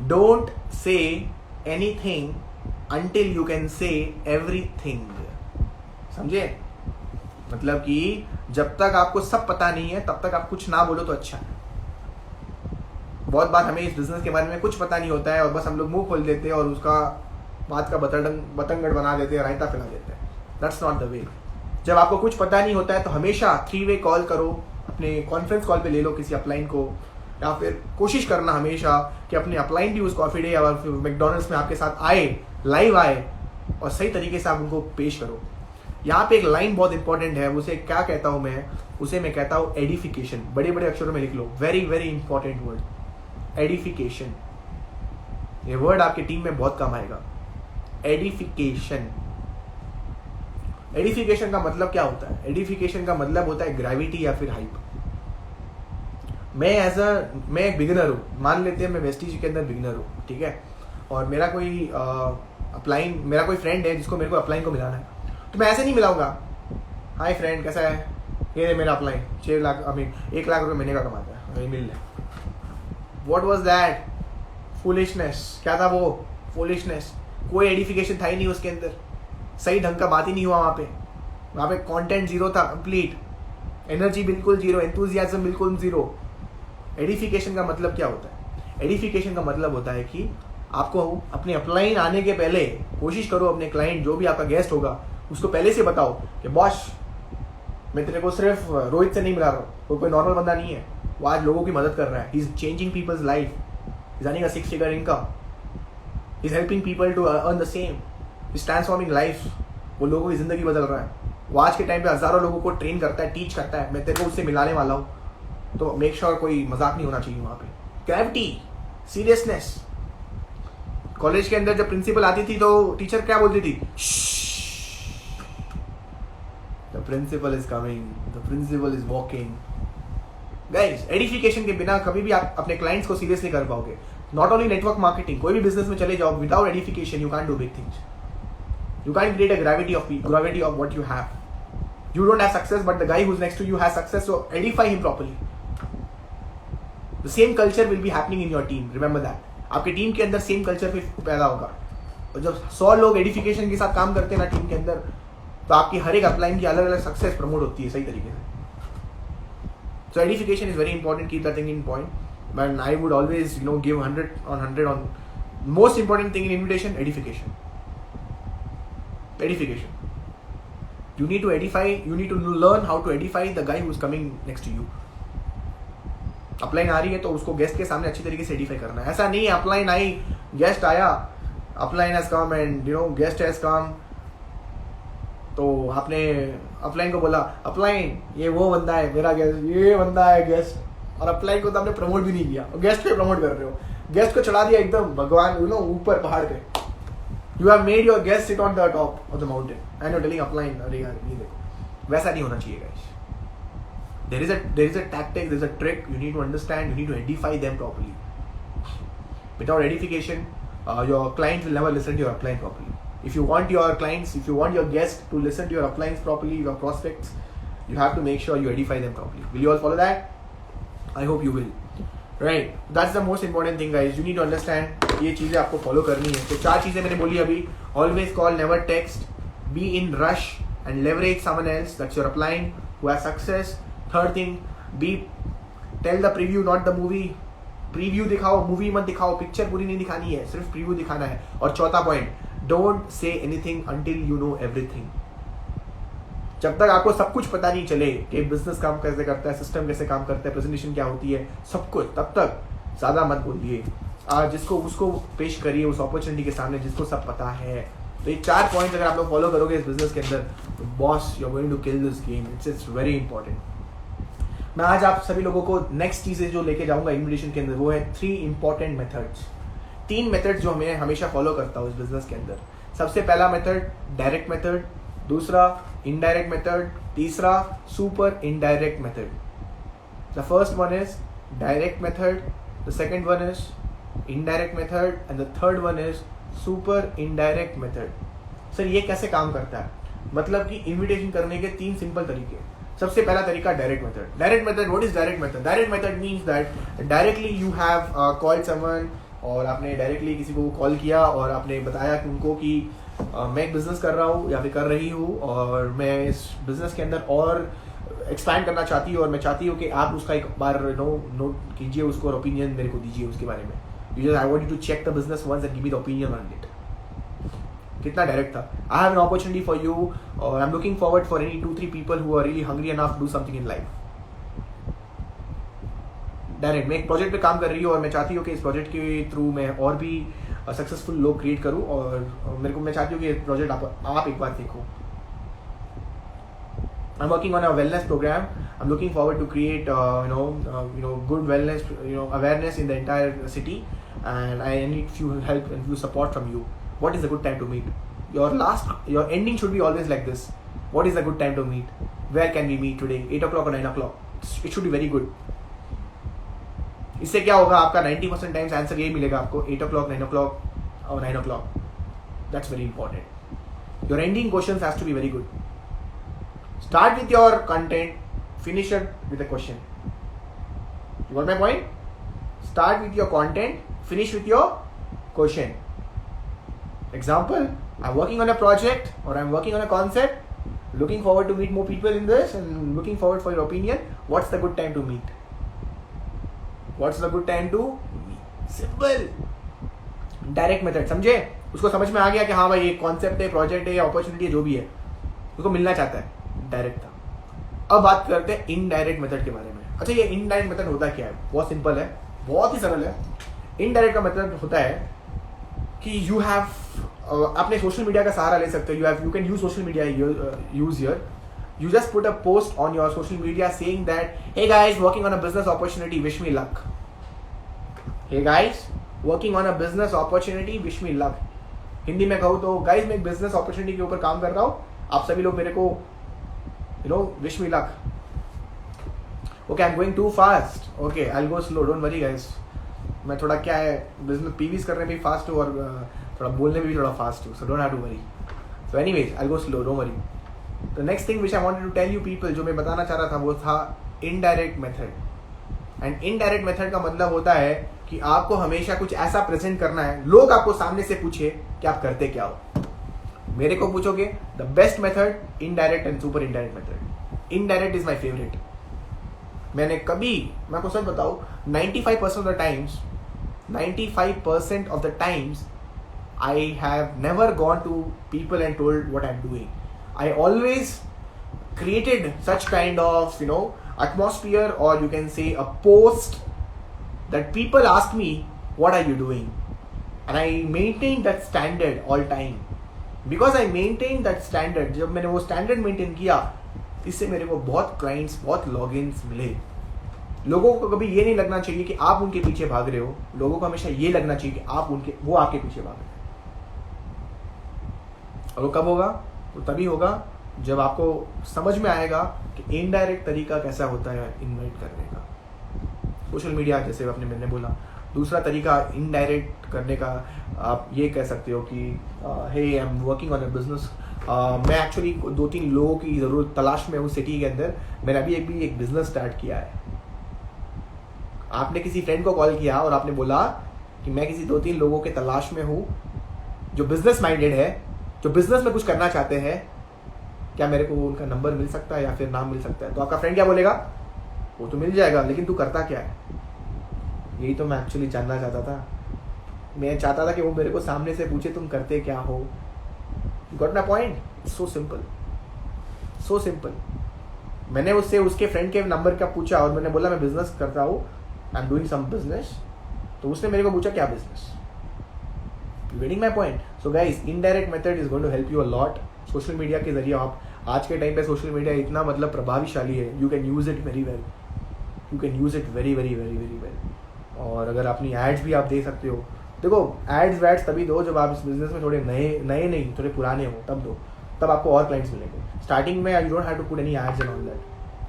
Don't say anything until you can say everything. समझे? मतलब कि जब तक आपको सब पता नहीं है तब तक आप कुछ ना बोलो तो अच्छा है। बहुत बार हमें इस बिजनेस के बारे में कुछ पता नहीं होता है और बस हम लोग मुंह खोल देते हैं और उसका बात का बतंगड़ बना देते हैं, रायता फैला देते हैं। That's not the way. जब आपको कुछ पता नहीं होता है तो हमेशा 3-way कॉल करो, अपने कॉन्फ्रेंस कॉल पे ले लो किसी अपलाइन को, या फिर कोशिश करना हमेशा कि अपने अपलाइन भी उस कॉफी डे या मैकडोनल्ड्स में आपके साथ आए, लाइव आए और सही तरीके से आप उनको पेश करो। यहाँ पे एक लाइन बहुत इंपॉर्टेंट है, उसे क्या कहता हूँ मैं, उसे मैं कहता हूँ एडिफिकेशन। बड़े बड़े अक्षरों में लिख लो, very very important word, edification. ये वर्ड आपकी टीम में बहुत काम आएगा, एडिफिकेशन। एडिफिकेशन का मतलब क्या होता है? एडिफिकेशन का मतलब होता है ग्रेविटी या फिर हाइप। मैं एक बिगिनर हूँ, मान लेते हैं मैं वेस्टीज के अंदर बिगिनर हूँ, ठीक है, और मेरा कोई मेरा कोई फ्रेंड है जिसको मेरे को अपलाइन को मिलाना है, तो मैं ऐसे नहीं मिलाऊंगा, हाय फ्रेंड कैसा है, ये मेरा अपलाइन 1 लाख रुपए महीने का कमाता है, मिल ले। What was that? फूलिशनेस। क्या था वो? फूलिशनेस। कोई एडिफिकेशन था ही नहीं उसके अंदर, सही ढंग का बात ही नहीं हुआ वहाँ पे कंटेंट जीरो था, कंप्लीट एनर्जी बिल्कुल जीरो, एंथुजियाज्म बिल्कुल जीरो। एडिफिकेशन का मतलब क्या होता है? एडिफिकेशन का मतलब होता है कि आपको अपने अपलाइन आने के पहले कोशिश करो, अपने क्लाइंट जो भी आपका गेस्ट होगा उसको पहले से बताओ कि बॉस मैं तेरे को सिर्फ रोहित से नहीं मिला रहा हूँ, कोई नॉर्मल बंदा नहीं है, वो आज लोगों की मदद कर रहा है, he is changing people's life, he is earning a 6 figure income, he is helping people to earn the same, is transforming life. वो लोगों की जिंदगी बदल रहा है, वो आज के टाइम पे हजारों लोगों को ट्रेन करता है, टीच करता है, मैं तेरे को उससे मिलाने वाला हूँ। तो मेक श्योर कोई मजाक नहीं होना चाहिए वहाँ पे, ग्रेविटी, सीरियसनेस। कॉलेज के अंदर जब प्रिंसिपल आती थी तो टीचर क्या बोलती थी? The principal is coming, the principal is walking. Guys, edification के बिना कभी भी आप अपने क्लाइंट्स को सीरियस नहीं कर पाओगे। नॉट ओनली नेटवर्क मार्केटिंग, कोई भी बिजनेस में चले जाओ, without edification you can't do big things, you can't create a gravity of what you have. You don't have success, but the guy who's next to you has success, so edify him properly. The same culture will be happening in your team. Remember that. आपके team के अंदर same culture पैदा होगा. और जब 100 लोग edification के साथ काम करते हैं ना टीम के अंदर, तो आपकी हर एक अपलाइन की अलग अलग सक्सेस प्रमोट होती है सही तरीके से. So edification is very important. Keep that thing in point. But I would always, give 100 on most important thing in invitation, edification. Edification. You need to edify. You need to learn how to edify the guy who is coming next to you. Upline आ रही है तो उसको guest के सामने अच्छी तरीके से एडिफाई करना है. ऐसा नहीं है अपलाइन आई, गेस्ट आया, upline has come and guest has come, तो आपने अपलाइन को बोला अपलाइन ये वो बंदा है मेरा गेस्ट, ये बंदा है गेस्ट, और अपलाइन को तो आपने प्रमोट भी नहीं किया और गेस्ट पे प्रमोट कर रहे हो. गेस्ट को चढ़ा दिया एकदम भगवान ऊपर पहाड़ पे. You have made your guest sit on the top of the mountain and you telling upline अरे यार ये देखो. वैसा नहीं होना चाहिए guys. There is a tactic, there is a trick. You need to understand. You need to edify them properly. Without edification, your client will never listen to your upline properly. If you want your clients, if you want your guests to listen to your uplines properly, your prospects, you have to make sure you edify them properly. Will you all follow that? I hope you will. Right. That's the most important thing, guys. You need to understand. ये चीजें आपको follow करनी है. तो 4 चीजें मैंने बोली अभी. Always call, never text. Be in rush and leverage someone else. That's your upline who has success. Third thing, tell the preview, not the movie. Preview दिखाओ, movie मत दिखाओ, picture पूरी नहीं दिखानी है, सिर्फ preview दिखाना है. और चौथा point, don't say anything until you know everything. जब तक आपको सब कुछ पता नहीं चले कि बिजनेस काम कैसे करता है, सिस्टम कैसे काम करता है, प्रेजेंटेशन क्या होती है, सब कुछ, तब तक ज़्यादा मत बोलिए. जिसको उसको पेश करिए उस अपॉर्चुनिटी के सामने जिसको सब पता है. तो ये 4 पॉइंट्स अगर आप लोग फॉलो करोगे इस बिजनेस के अंदर, boss you are going to kill this game. It's very important. मैं आज आप सभी लोगों को नेक्स्ट चीज़ें जो लेके जाऊंगा इन्विटेशन के अंदर, वो है 3 इंपॉर्टेंट मेथड्स. 3 मेथड्स जो मैं हमेशा फॉलो करता हूँ इस बिजनेस के अंदर. सबसे पहला मेथड डायरेक्ट मेथड, दूसरा इनडायरेक्ट मेथड, तीसरा super indirect method. The first one is direct method, the second one is indirect method and the third one is super indirect method. Sir ये कैसे काम करता है? मतलब कि इन्विटेशन करने के 3 सिंपल तरीके. सबसे पहला तरीका direct method. Direct method, what is direct method? Direct method means that directly you have called someone, और आपने डायरेक्टली किसी को कॉल किया और आपने बताया कि उनको कि मैं एक बिजनेस कर रहा हूँ या फिर कर रही हूँ और मैं इस बिजनेस के अंदर और एक्सपैंड करना चाहती हूँ और मैं चाहती हूँ कि आप उसका एक बार नोट कीजिए उसको और ओपिनियन मेरे को दीजिए उसके बारे में. You just I want you to check the business once and give me the opinion on it. कितना डायरेक्ट था. I have an opportunity for you और I am looking forward for any 2-3 people who are really hungry enough to do something in life. Direct मैं एक project पे काम कर रही हूँ और मैं चाहती हूँ कि इस प्रोजेक्ट के थ्रू मैं और भी सक्सेसफुल लोग क्रिएट करूँ और मेरे को मैं चाहती हूँ कि प्रोजेक्ट आप एक बार देखो. I'm working on a wellness program. I'm looking forward to create good wellness awareness in the entire city, and I need few help and few support from you. What is a good time to meet? Your ending should be always like this. What is a good time to meet? Where can we meet today? 8 o'clock or 9 o'clock? It should be very good. इससे क्या होगा? आपका 90% times answer यही मिलेगा आपको 8 o'clock, 9 o'clock or 9 o'clock. That's very important. Your ending questions has to be very good. Start with your content, finish it with a question. You got my point? Start with your content, finish with your question. Example, I'm working on a project or I'm working on a concept, looking forward to meet more people in this and looking forward for your opinion. What's the good time to meet? What's the good time to meet? Simple. Direct method. समझे? उसको समझ में आ गया कि हाँ भाई ये concept है, प्रोजेक्ट है या अपॉर्चुनिटी है, जो भी है उसको मिलना चाहता है. डायरेक्ट था. अब बात करते हैं इनडायरेक्ट मेथड के बारे में. अच्छा ये इनडायरेक्ट मेथड होता क्या है? बहुत सिंपल है, बहुत ही सरल है. इनडायरेक्ट का मेथड होता है कि यू हैव अपने सोशल मीडिया का सहारा ले सकते हो. You can use social media use here. You just put a post on your social media saying that, hey guys, working on a business opportunity, wish me luck. Hey guys, working on a business opportunity, wish me luck. Hindi में कहूँ तो guys मैं एक business opportunity के ऊपर काम कर रहा हूँ, आप सभी लोग मेरे को wish me luck. Okay, I'm going too fast. Okay, I'll go slow. Don't worry guys. मैं थोड़ा क्या है business PVs करने में भी fast हूँ और थोड़ा बोलने में भी थोड़ा fast हूँ, so don't have to worry. So anyways, I'll go slow. Don't worry. The next thing which I wanted to tell you people, जो मैं बताना चाह रहा था वो था indirect method. And indirect method का मतलब होता है कि आपको हमेशा कुछ ऐसा प्रेजेंट करना है, लोग आपको सामने से पूछे कि आप करते क्या हो। मेरे को पूछोगे the best method indirect and super indirect method. Indirect is my favourite. मैंने कभी, मैं आपको सच बताऊं, 95% of the times I have never gone to people and told what I'm doing. I always created such kind of, atmosphere, or you can say a post that people ask me, what are you doing? And I maintain that standard all time. Because I maintain that standard, जब मैंने वो standard maintain किया, इससे मेरे को बहुत clients, बहुत logins मिले। लोगों को कभी ये नहीं लगना चाहिए कि आप उनके पीछे भाग रहे हो, लोगों को हमेशा ये लगना चाहिए कि वो आपके पीछे भाग रहे हैं। और वो कब होगा? वो तभी होगा जब आपको समझ में आएगा कि इनडायरेक्ट तरीका कैसा होता है इनवाइट करने का। सोशल मीडिया, जैसे आपने मैंने बोला, दूसरा तरीका इनडायरेक्ट करने का आप ये कह सकते हो कि hey I am working on a business. मैं एक्चुअली 2-3 लोगों की ज़रूर तलाश में हूँ सिटी के अंदर। मैंने अभी एक बिजनेस स्टार्ट किया है। आपने किसी फ्रेंड को कॉल किया और आपने बोला कि मैं किसी 2-3 लोगों के तलाश में हूँ जो बिजनेस माइंडेड है, जो बिजनेस में कुछ करना चाहते हैं, क्या मेरे को उनका नंबर मिल सकता है या फिर नाम मिल सकता है? तो आपका फ्रेंड क्या बोलेगा? वो तो मिल जाएगा, लेकिन तू करता क्या है? यही तो मैं एक्चुअली जानना चाहता था। मैं चाहता था कि वो मेरे को सामने से पूछे तुम करते क्या हो। Got my point? So simple, so simple. मैंने उससे उसके फ्रेंड के नंबर का पूछा और मैंने बोला मैं बिजनेस करता हूँ, I am doing some business. तो उसने मेरे को पूछा क्या business? Getting my point? So guys, indirect method is going to help you a lot. Social media के जरिए आप आज के टाइम पे सोशल मीडिया इतना मतलब प्रभावशाली है, you can use it very well, you can use it very very very very well. और अगर अपनी एड्स भी आप दे सकते हो, देखो एड्स वैड्स तभी दो जब आप इस बिजनेस में थोड़े नए नहीं थोड़े पुराने हो, तब दो, तब आपको और क्लाइंट्स मिलेंगे। स्टार्टिंग में you don't have to put any ads and all that,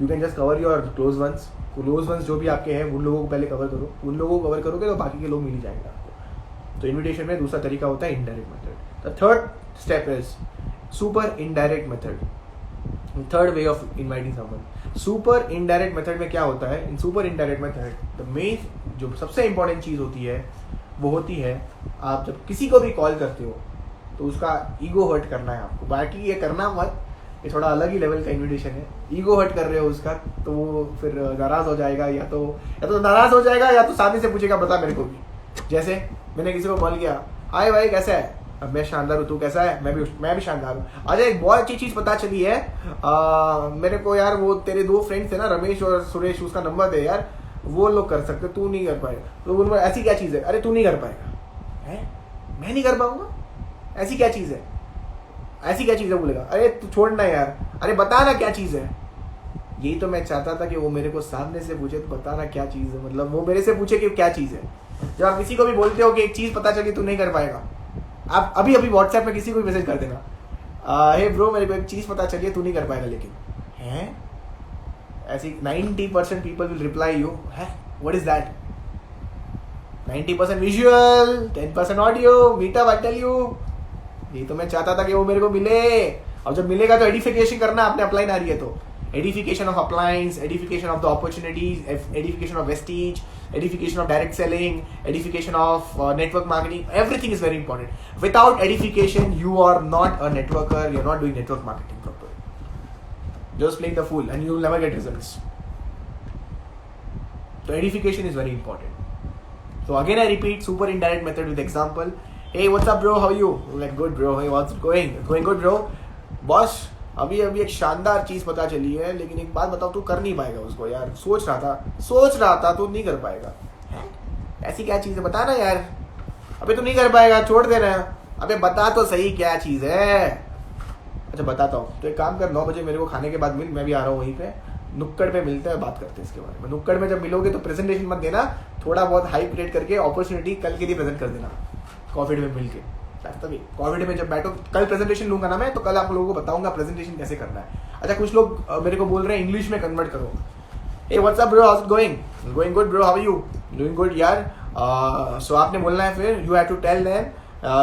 you can just cover your close once जो भी आपके हैं उन लोगों को पहले कवर करो। उन लोगों को कवर करोगे तो बाकी के लोग मिल ही जाएंगे आपको। तो इन्विटेशन में दूसरा तरीका होता है indirect method. The third step is super indirect method, third way of inviting someone. Super indirect method में क्या होता है? In super indirect method the main जो सबसे इंपॉर्टेंट चीज़ होती है वो होती है, आप जब किसी को भी कॉल करते हो तो उसका ईगो हर्ट करना है आपको। बाकी ये करना मत, ये थोड़ा अलग ही लेवल का इन्विटेशन है। ईगो हर्ट कर रहे हो उसका तो वो फिर नाराज हो जाएगा, या तो नाराज हो जाएगा या तो सामने से पूछेगा बता मेरे को भी। जैसे मैंने किसी को कॉल किया, हाय भाई कैसा है? अब मैं शानदार हूँ, तू कैसा है? मैं भी शानदार हूँ। अच्छा एक बहुत अच्छी चीज़ पता चली है, मेरे को यार वो तेरे 2 फ्रेंड्स थे ना, रमेश और सुरेश, उसका नंबर दे यार, वो लोग कर सकते, तू नहीं कर पाएगा। तो उनको ऐसी क्या चीज़ है? अरे तू नहीं कर पाएगा है? मैं नहीं कर पाऊंगा? ऐसी क्या चीज़ है? ऐसी क्या चीज़ है? बोलेगा अरे तू छोड़ना यार, अरे बता ना क्या चीज़ है। यही तो मैं चाहता था कि वो मेरे को सामने से पूछे तो बताना क्या चीज़ है, मतलब वो मेरे से पूछे कि क्या चीज़ है। जब आप किसी को भी बोलते हो कि एक चीज़ पता चली तू नहीं कर पाएगा, आप अभी व्हाट्सएप में किसी को भी मैसेज कर देना, हे ब्रो मेरे को एक चीज़ पता चली है तू नहीं कर पाएगा, लेकिन है ऐसी 90% पीपल विल रिप्लाई यू है what is that? 90% visual, 10% audio, meetup, I tell you. यही तो मैं चाहता था कि वो मेरे को मिले। और जब मिलेगा तो एडिफिकेशन करना, आपने अपलाइन आ रही है तो edification of appliance, edification of the opportunities, edification of vestige, edification of direct selling, edification of network marketing. Everything is very important. Without edification, you are not a networker. You're not doing network marketing properly. Just playing the fool, and you will never get results. So edification is very important. So again, I repeat, super indirect method with example. Hey, what's up, bro? How are you? I'm like, good, bro. Hey, what's it going? It's going good, bro. Boss. अभी एक शानदार चीज़ पता चली है, लेकिन एक बात बताओ, तू कर नहीं पाएगा उसको यार। सोच रहा था तू नहीं कर पाएगा है? ऐसी क्या चीज़ है? बता ना यार। अबे तू नहीं कर पाएगा, छोड़ देना। अबे बता तो सही क्या चीज़ है। अच्छा बताता हूँ, तो एक काम कर, 9 बजे मेरे को खाने के बाद मिल, मैं भी आ रहा हूँ वहीं पे, नुक्कड़ पे मिलते हैं, बात करते हैं इसके बारे में। नुक्कड़ में जब मिलोगे तो प्रेजेंटेशन मत देना, थोड़ा बहुत हाई क्रिएट करके अपॉर्चुनिटी कल के लिए प्रेजेंट कर देना कॉफी में मिल के। तभी कोविड में जब बैठो, कल प्रेजेंटेशन लूंगा ना मैं, तो कल आप लोगों को बताऊंगा प्रेजेंटेशन कैसे करना है। अच्छा कुछ लोग मेरे को बोल रहे हैं इंग्लिश में कन्वर्ट करो। Hey what's up bro, how is going? Going good bro, how are you? Doing good यार। सो आपने बोलना है फिर, you have to tell them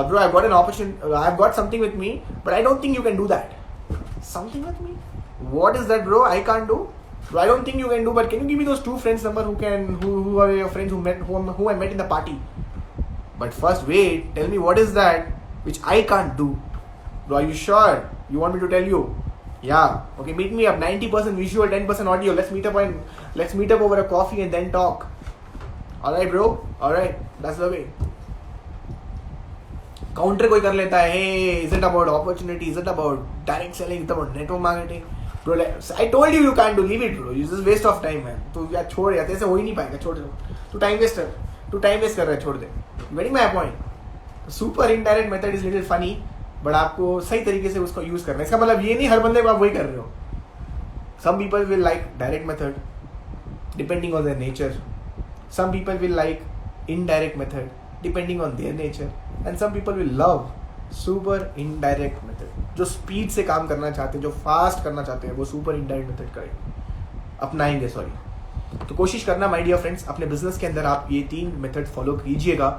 bro I got an opportunity, I have got something with me but I don't think you can do that. something with me. What is that, bro? I can't do. Bro, I don't think you can do. But can you give me those 2 friends number who are your friends who I met in the party? But first, wait. Tell me what is that which I can't do. Bro, are you sure? You want me to tell you? Yeah. Okay, meet me up. 90% visual, 10% audio. Let's meet up over a coffee and then talk. Alright, bro. Alright. That's the way. Counter कोई कर लेता है. Hey, is it about opportunity? Is it about direct selling? Is it about network marketing? Bro, I told you can't do. Leave it, bro. It's just waste of time, man. तो यार छोड़ यार. ऐसे हो ही नहीं पाएगा. छोड़ दो. तू time waste कर रहा है. छोड़ दे. Getting my point. Super indirect method is little funny. But आपको सही तरीके से उसको यूज करना है. इसका मतलब ये नहीं हर बंदे को आप वही कर रहे हो. Some people will like direct method depending on their nature. Some people will like indirect method depending on their nature. And some people will love super indirect method. जो स्पीड से काम करना चाहते हैं, जो फास्ट करना चाहते हैं, वो सुपर इनडायरेक्ट मेथड करेंगे, अपनाएंगे. तो कोशिश करना माय डियर फ्रेंड्स, अपने बिजनेस के अंदर आप ये 3 मेथड फॉलो कीजिएगा.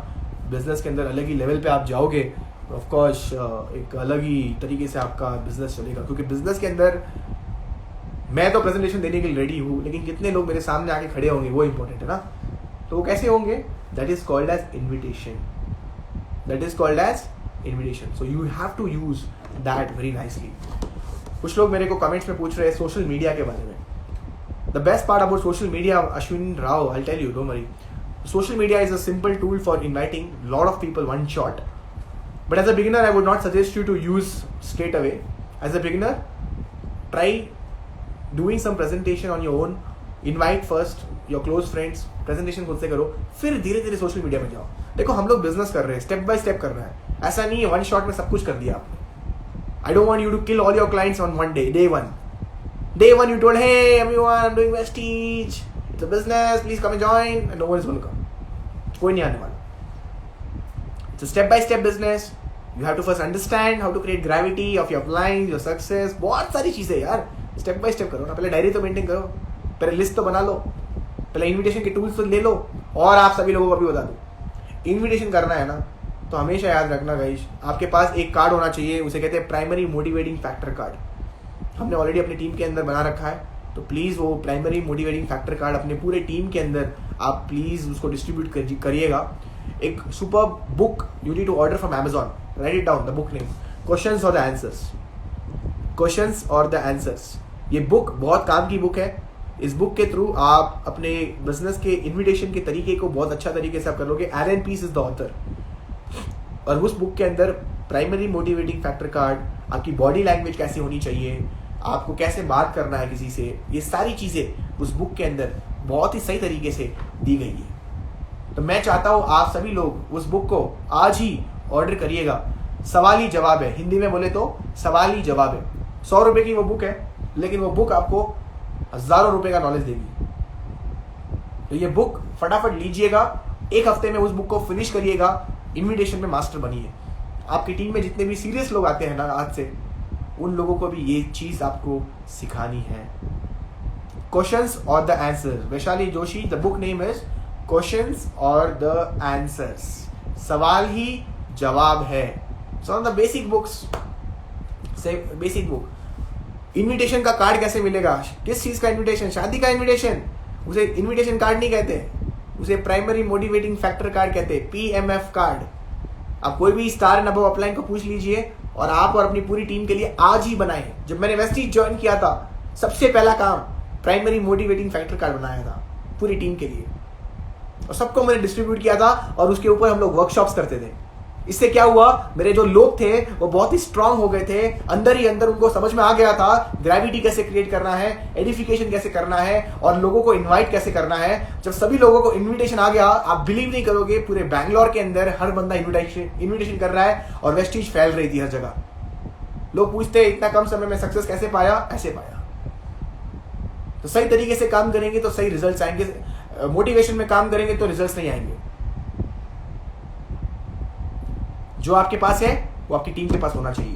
बिजनेस के अंदर अलग ही लेवल पे आप जाओगे. ऑफ कोर्स एक अलग ही तरीके से आपका बिजनेस चलेगा. क्योंकि बिजनेस के अंदर मैं तो प्रेजेंटेशन देने के लिए रेडी हूँ, लेकिन कितने लोग मेरे सामने आके खड़े होंगे वो इंपॉर्टेंट है ना. तो वो कैसे होंगे? That is called as invitation. So you have to use that very nicely. कुछ लोग मेरे को कमेंट्स में पूछ रहे हैं सोशल मीडिया के बारे में. The best part about social media, Ashwin Rao, I tell you, don't worry. Social media is a simple tool for inviting lot of people one shot. But as a beginner, I would not suggest you to use straight away. As a beginner, try doing some presentation on your own. Invite first your close friends. Presentation खुद से करो, फिर धीरे धीरे social media में जाओ. देखो हम लोग बिजनेस कर रहे हैं, स्टेप बाय स्टेप कर रहे हैं. ऐसा नहीं है वन शॉट में सब कुछ कर दिया आपने. I don't want you to kill all your clients on one day. Day one you told, hey everyone, I'm doing Vestige. It's a business, please come and join. And no one is going to come. कोई नहीं आने वाला. It's a step by step business. You have to first understand how to create gravity of your clients, your success. बहुत सारी चीजें यार. Step by step करो ना. पहले डायरी तो मेंटेन करो, पहले लिस्ट तो बना लो, पहले इन्विटेशन के टूल्स तो ले लो. और आप सभी लोगों को अभी बता दो, इन्विटेशन करना है ना तो हमेशा याद रखना गाइस, आपके पास एक कार्ड होना चाहिए. उसे कहते हैं प्राइमरी मोटिवेटिंग फैक्टर कार्ड. हमने ऑलरेडी अपनी टीम के अंदर बना रखा है. तो प्लीज़ वो प्राइमरी मोटिवेटिंग फैक्टर कार्ड अपने पूरे टीम के अंदर आप प्लीज़ उसको डिस्ट्रीब्यूट करिएगा. एक super book you need to order from Amazon. Write it down, the book name questions और द आंसर्स. ये बुक बहुत काम की बुक है. इस बुक के थ्रू आप अपने बिजनेस के इन्विटेशन के तरीके को बहुत अच्छा तरीके से आप कर लोगे. Allan Pease is the author. और उस बुक के अंदर प्राइमरी मोटिवेटिंग फैक्टर कार्ड, आपकी बॉडी लैंग्वेज कैसे होनी चाहिए, आपको कैसे बात करना है किसी से, ये सारी चीज़ें उस बुक के अंदर बहुत ही सही तरीके से दी गई है. तो मैं चाहता हूँ आप सभी लोग उस बुक को आज ही ऑर्डर करिएगा. सवाल ही जवाब है, हिंदी में बोले तो सवाल ही जवाब है. 100 रुपये की वो बुक है, लेकिन वो बुक आपको हज़ारों रुपये का नॉलेज देगी. तो ये बुक फटाफट लीजिएगा. 1 हफ्ते में उस बुक को फिनिश करिएगा. इन्विटेशन में मास्टर बनिए. आपकी टीम में जितने भी सीरियस लोग आते हैं ना आज से, उन लोगों को भी ये चीज आपको सिखानी है. क्वेश्चंस और the answers. Vaishali Joshi, the book name is questions और द आंसर्स. सवाल ही जवाब है. So the basic books, basic book. Invitation का कार्ड कैसे मिलेगा? किस चीज का इनविटेशन? शादी का इनविटेशन. उसे इनविटेशन कार्ड नहीं कहते, उसे प्राइमरी मोटिवेटिंग फैक्टर कार्ड कहते हैं, PMF कार्ड. आप कोई भी स्टार एंड अबव अपलाइन को पूछ लीजिए और आप और अपनी पूरी टीम के लिए आज ही बनाए. जब मैंने वेस्टीज ज्वाइन किया था, सबसे पहला काम प्राइमरी मोटिवेटिंग फैक्टर कार्ड बनाया था पूरी टीम के लिए, और सबको मैंने डिस्ट्रीब्यूट किया था. और उसके ऊपर हम लोग वर्कशॉप्स करते थे. इससे क्या हुआ, मेरे जो लोग थे वो बहुत ही स्ट्रांग हो गए थे. अंदर ही अंदर उनको समझ में आ गया था ग्रेविटी कैसे क्रिएट करना है, एडिफिकेशन कैसे करना है, और लोगों को इनवाइट कैसे करना है. जब सभी लोगों को इनविटेशन आ गया, आप बिलीव नहीं करोगे, पूरे बैंगलोर के अंदर हर बंदा इन्विटेशन कर रहा है और वेस्टीज फैल रही थी हर जगह. लोग पूछते हैं इतना कम समय में सक्सेस कैसे पाया? ऐसे पाया. तो सही तरीके से काम करेंगे तो सही रिजल्ट्स आएंगे. मोटिवेशन में काम करेंगे तो रिजल्ट्स नहीं आएंगे. जो आपके पास है वो आपकी टीम के पास होना चाहिए.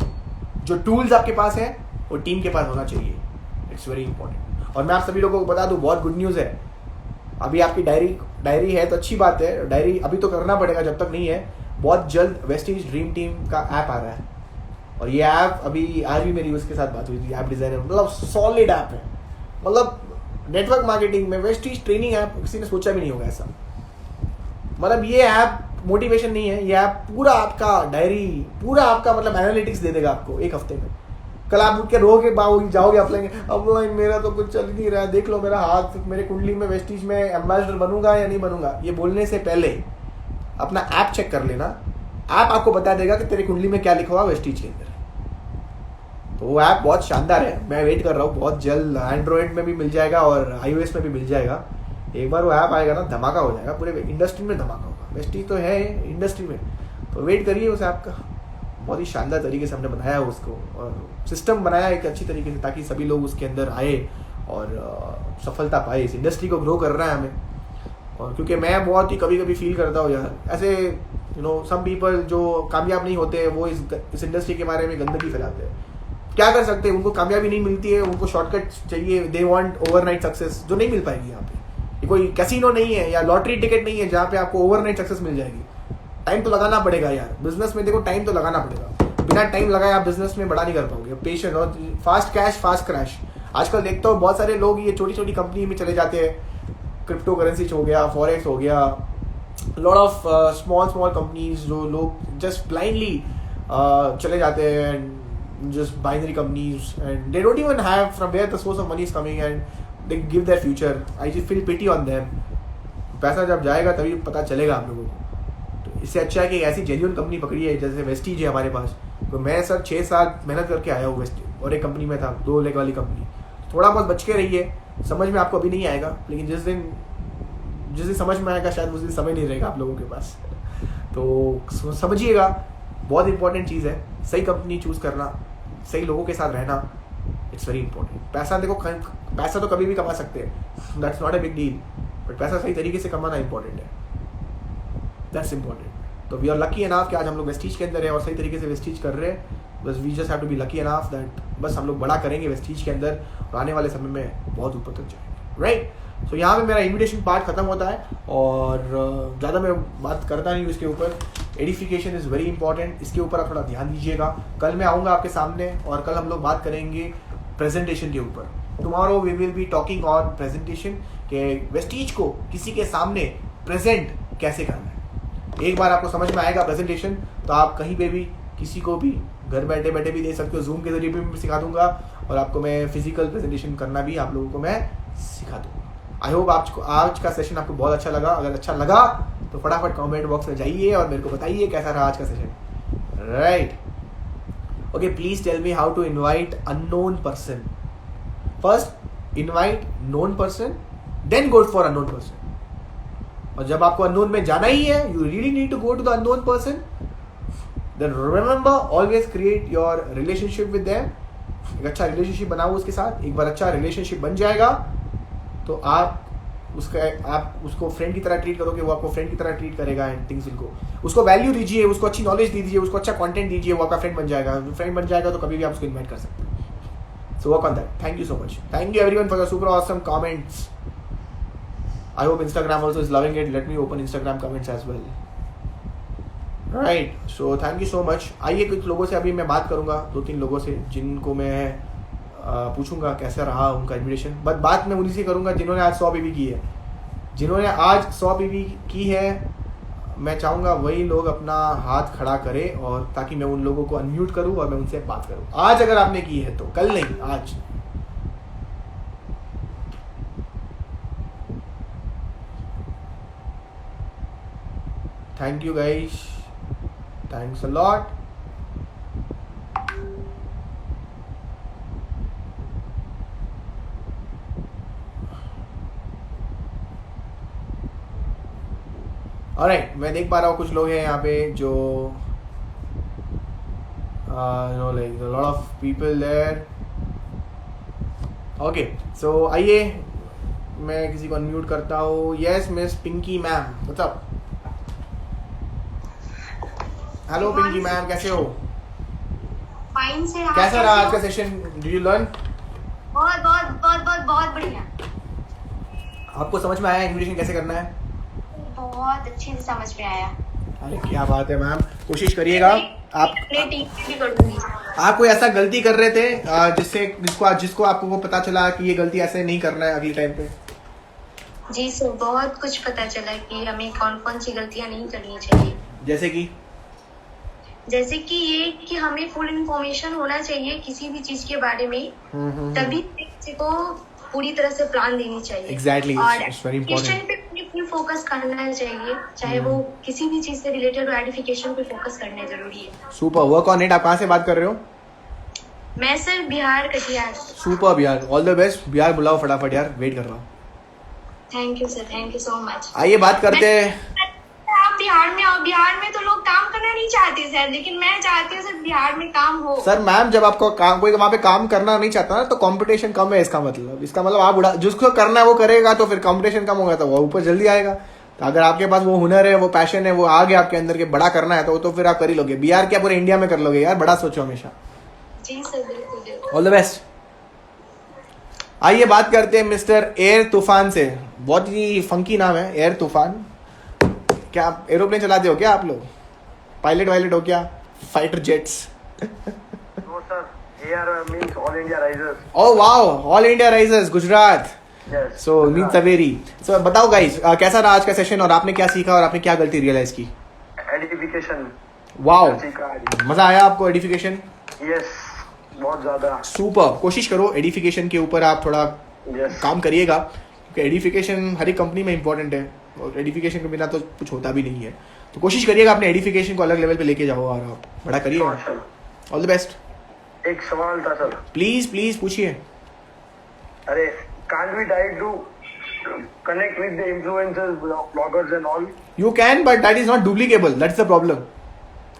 जो टूल्स आपके पास है वो टीम के पास होना चाहिए. It's very important. और मैं आप सभी लोगों को बता दूं, बहुत गुड न्यूज़ है. अभी आपकी डायरी है तो अच्छी बात है. डायरी अभी तो करना पड़ेगा जब तक नहीं है. बहुत जल्द वेस्टीज ड्रीम टीम का ऐप आ रहा है और ये ऐप अभी आज भी मेरी उसके साथ बात हुई थी, ऐप डिज़ाइनर, मतलब सॉलिड ऐप है, मतलब नेटवर्क मार्केटिंग में वेस्टीज ट्रेनिंग ऐप किसी ने सोचा भी नहीं होगा ऐसा। मतलब ये ऐप मोटिवेशन नहीं है, ये ऐप पूरा आपका डायरी, पूरा आपका मतलब एनालिटिक्स दे देगा आपको एक हफ्ते में। कल आप उठ के रोगे बाओगे, जाओगे ऑफलाइन, अब मेरा तो कुछ चल नहीं रहा, देख लो मेरा हाथ, मेरे कुंडली में वेस्टीज में एम्बेसडर बनूंगा या नहीं बनूंगा। ये बोलने से पहले अपना ऐप चेक कर लेना, ऐप आपको बता देगा कि तेरे कुंडली में क्या लिखा हुआ वेस्टीज के अंदर। तो वो ऐप बहुत शानदार है, मैं वेट कर रहा हूँ, बहुत जल्द एंड्रॉयड में भी मिल जाएगा और iOS में भी मिल जाएगा। एक बार वो ऐप आएगा ना, धमाका हो जाएगा, पूरे इंडस्ट्री में धमाका होगा। वेस्टीज तो है इंडस्ट्री में, तो वेट करिए उस ऐप का। बहुत ही शानदार तरीके से हमने बनाया है उसको, और सिस्टम बनाया एक अच्छी तरीके से, ताकि सभी लोग उसके अंदर आए और सफलता पाए। इस इंडस्ट्री को ग्रो कर रहा है हमें। और क्योंकि मैं बहुत ही कभी कभी फील करता हूँ यार, ऐसे सम पीपल जो कामयाब नहीं होते हैं वो इस इंडस्ट्री के बारे में गंदगी फैलाते हैं। क्या कर सकते हैं, उनको कामयाबी नहीं मिलती है, उनको शॉर्टकट चाहिए, दे वांट ओवरनाइट सक्सेस, जो नहीं मिल पाएगी यहाँ पे। ये कोई कैसीनो नहीं है या लॉटरी टिकट नहीं है जहाँ पे आपको ओवरनाइट सक्सेस मिल जाएगी। टाइम तो लगाना पड़ेगा यार, बिजनेस में देखो टाइम तो लगाना पड़ेगा, बिना टाइम लगाए आप बिजनेस में बड़ा नहीं कर पाओगे। पेशेंस और फास्ट कैश फास्ट क्रैश। आजकल देखता हूँ बहुत सारे लोग ये छोटी छोटी कंपनी में चले जाते हैं, क्रिप्टो करेंसी हो गया, फॉरेक्स हो गया, लॉट ऑफ स्मॉल कंपनीज जो लोग जस्ट ब्लाइंडली चले जाते हैं, just binary companies, and they don't even have from where the source of money is coming, and they give their future. I just feel pity on them. पैसा जब जाएगा तभी पता चलेगा आप लोगों को। तो इससे अच्छा है कि ऐसी जेन्युइन कंपनी पकड़ी है, जैसे वेस्टीज है हमारे पास। तो मैं सर 6 साल मेहनत करके आया हूँ वेस्टीज, और एक कंपनी में था 2 लेग वाली कंपनी। थोड़ा बहुत बच के रही है, समझ में आपको अभी नहीं आएगा, लेकिन जिस दिन समझ में आएगा शायद उस दिन समय नहीं रहेगा आप लोगों के पास। तो समझिएगा, बहुत इंपॉर्टेंट चीज़ है सही कंपनी चूज़ करना, सही लोगों के साथ रहना, इट्स वेरी इंपॉर्टेंट। पैसा देखो, पैसा तो कभी भी कमा सकते हैं, that's not a big deal, but पैसा सही तरीके से कमाना इंपॉर्टेंट है, दैट्स इंपॉर्टेंट। तो वी आर लकी एनफ कि आज हम लोग वेस्टीज के अंदर है और सही तरीके से वेस्टीज कर रहे हैं। बस we just have to be lucky enough that बस हम लोग बड़ा करेंगे वेस्टीज के अंदर, और आने वाले समय में बहुत ऊपर तक जाएंगे, राइट। सो यहाँ पे मेरा इन्विटेशन पार्ट खत्म होता है, और ज़्यादा मैं बात करता नहीं हूँ इसके ऊपर। एडिफिकेशन इज़ वेरी इंपॉर्टेंट, इसके ऊपर आप थोड़ा ध्यान दीजिएगा। कल मैं आऊँगा आपके सामने, और कल हम लोग बात करेंगे प्रेजेंटेशन के ऊपर। Tomorrow we will be talking on presentation, के वेस्टीज को किसी के सामने प्रेजेंट कैसे करना है। एक बार आपको समझ में आएगा प्रेजेंटेशन, तो आप कहीं पे भी किसी को भी घर बैठे बैठे भी दे सकते हो। जूम के जरिए भी मैं सिखा दूंगा, और आपको मैं फिजिकल प्रेजेंटेशन करना भी आप लोगों को मैं सिखा दूंगा। आई होप आपको आज का सेशन आपको बहुत अच्छा लगा। अगर अच्छा लगा तो फटाफट कमेंट बॉक्स में जाइए और मेरे को बताइए कैसा रहा आज का session, right. Okay, please tell me how to invite unknown person. First invite known person, then go for unknown person. और जब आपको अननोन में जाना ही है, you really need to go to the unknown person, then remember always create your relationship with them. एक अच्छा relationship बनाओ उसके साथ। एक बार अच्छा रिलेशनशिप बन जाएगा तो आप उसको फ्रेंड की तरह ट्रीट करोगे, वो आपको फ्रेंड की तरह ट्रीट करेगा, एंड थिंग्स विल गो। उसको वैल्यू दीजिए, उसको अच्छी नॉलेज दीजिए, उसको अच्छा कंटेंट दीजिए, वो आपका फ्रेंड बन जाएगा। फ्रेंड बन जाएगा तो कभी भी आप उसको इन्वाइट कर सकते हैं। So work on that. Thank you so much. Thank you everyone for your super awesome comments. I hope Instagram also is loving it. Let me open Instagram comments as well. Right, so thank you so much. आइए कुछ लोगों से अभी मैं बात करूंगा, 2-3 लोगों से जिनको मैं पूछूंगा कैसा रहा उनका इन्विटेशन। बट बात मैं उन्हीं से करूंगा जिन्होंने आज 100 पीवी की है। जिन्होंने आज 100 पीवी की है, मैं चाहूंगा वही लोग अपना हाथ खड़ा करें, और ताकि मैं उन लोगों को अनम्यूट करूं और मैं उनसे बात करूं। आज अगर आपने की है तो, कल नहीं, आज। Thank you guys, thanks a lot. Alright, मैं देख पा रहा हूँ कुछ लोग हैं यहाँ पे जो like lot of people there. Okay, so आइए मैं किसी को अनम्यूट करता हूँ। Yes miss Pinky ma'am, what's hello Pinky ma'am, कैसे हो? फाइन से। कैसा रहा आज का सेशन? Do you learn? बहुत बहुत बहुत बहुत बहुत बढ़िया। आपको समझ में आया इन्विटेशन कैसे करना है? बहुत अच्छे से समझ में आया। अरे क्या बात है मैम, कोशिश करिएगा आप अपने टीम में भी कर दूंगी। आप कोई ऐसा गलती कर रहे थे जिसको आपको वो पता चला कि ये गलती ऐसे नहीं करना है अगले टाइम पे? जी सर, बहुत कुछ पता चला कि हमें कौन कौन सी गलतियां नहीं करनी चाहिए। जैसे कि ये कि हमें फुल इंफॉर्मेशन होना चाहिए किसी भी चीज के बारे में, तभी किसी को पूरी तरह से प्लान देनी चाहिए। Exactly, और it's very एडिफिकेशन important. पे फुल फोकस करना चाहिए, चाहे वो किसी भी चीज से रिलेटेड हो, एडिफिकेशन पे फोकस करना जरूरी है। Super, work on it. आप कहाँ से बात कर रहे हो? मैं sir Bihar Katihar. Super Bihar, all the best. Bihar बुलाओ फटाफट यार, वेट कर रहा हूँ। Thank you sir, thank you so much. आइए बात करते हैं। आप बिहार में आओ, बिहार में तो लोग काम करना नहीं चाहते सर, लेकिन मैं चाहती हूँ सर बिहार में काम हो। सर मैम, जब आपको काम कोई वहाँ पे काम करना नहीं चाहता ना, तो कंपटीशन कम है। इसका मतलब आप उड़ा जिसको करना है वो करेगा, तो फिर कंपटीशन कम होगा तो वो ऊपर जल्दी आएगा। तो अगर आपके पास वो हुनर है, वो पैशन है, वो आ गया आपके अंदर के बड़ा करना है, तो फिर आप कर ही लोगे। बिहार क्या पूरे इंडिया में कर लोगे यार, बड़ा सोचो हमेशा। जी सर, बिल्कुल। All the best. आइए बात करते हैं मिस्टर एयर तूफान से। बहुत ही फंकी नाम है, एयर तूफान। क्या आप एरोप्लेन चलाते हो क्या आप लोग? पायलट वायलट हो क्या? Fighter jets? No sir, AR means All India Risers. Oh wow, all India risers Gujarat. Yes. So mean सवेरी। सो बताओ गाइस, कैसा रहा आज का सेशन और आपने क्या सीखा और आपने क्या गलती रियलाइज की? Edification. वाओ, सीखा। मजा आया आपको एडिफिकेशन? Yes, बहुत ज्यादा। सुपर। कोशिश करो एडिफिकेशन के ऊपर आप थोड़ा Yes. काम करिएगा, क्योंकि एडिफिकेशन हर एक कंपनी में इंपॉर्टेंट है और एडिफिकेशन के बिना तो कुछ होता भी नहीं है। तो कोशिश करिएगा अपने एडिफिकेशन को अलग लेवल पे लेके जाओ और आप बड़ा करिएगा। Sure, sir. All the best. एक सवाल था सर। प्लीज प्लीज पूछिए। अरे, can't we try to connect with the influencers, bloggers and all? You can, but that is not duplicable, that's the problem.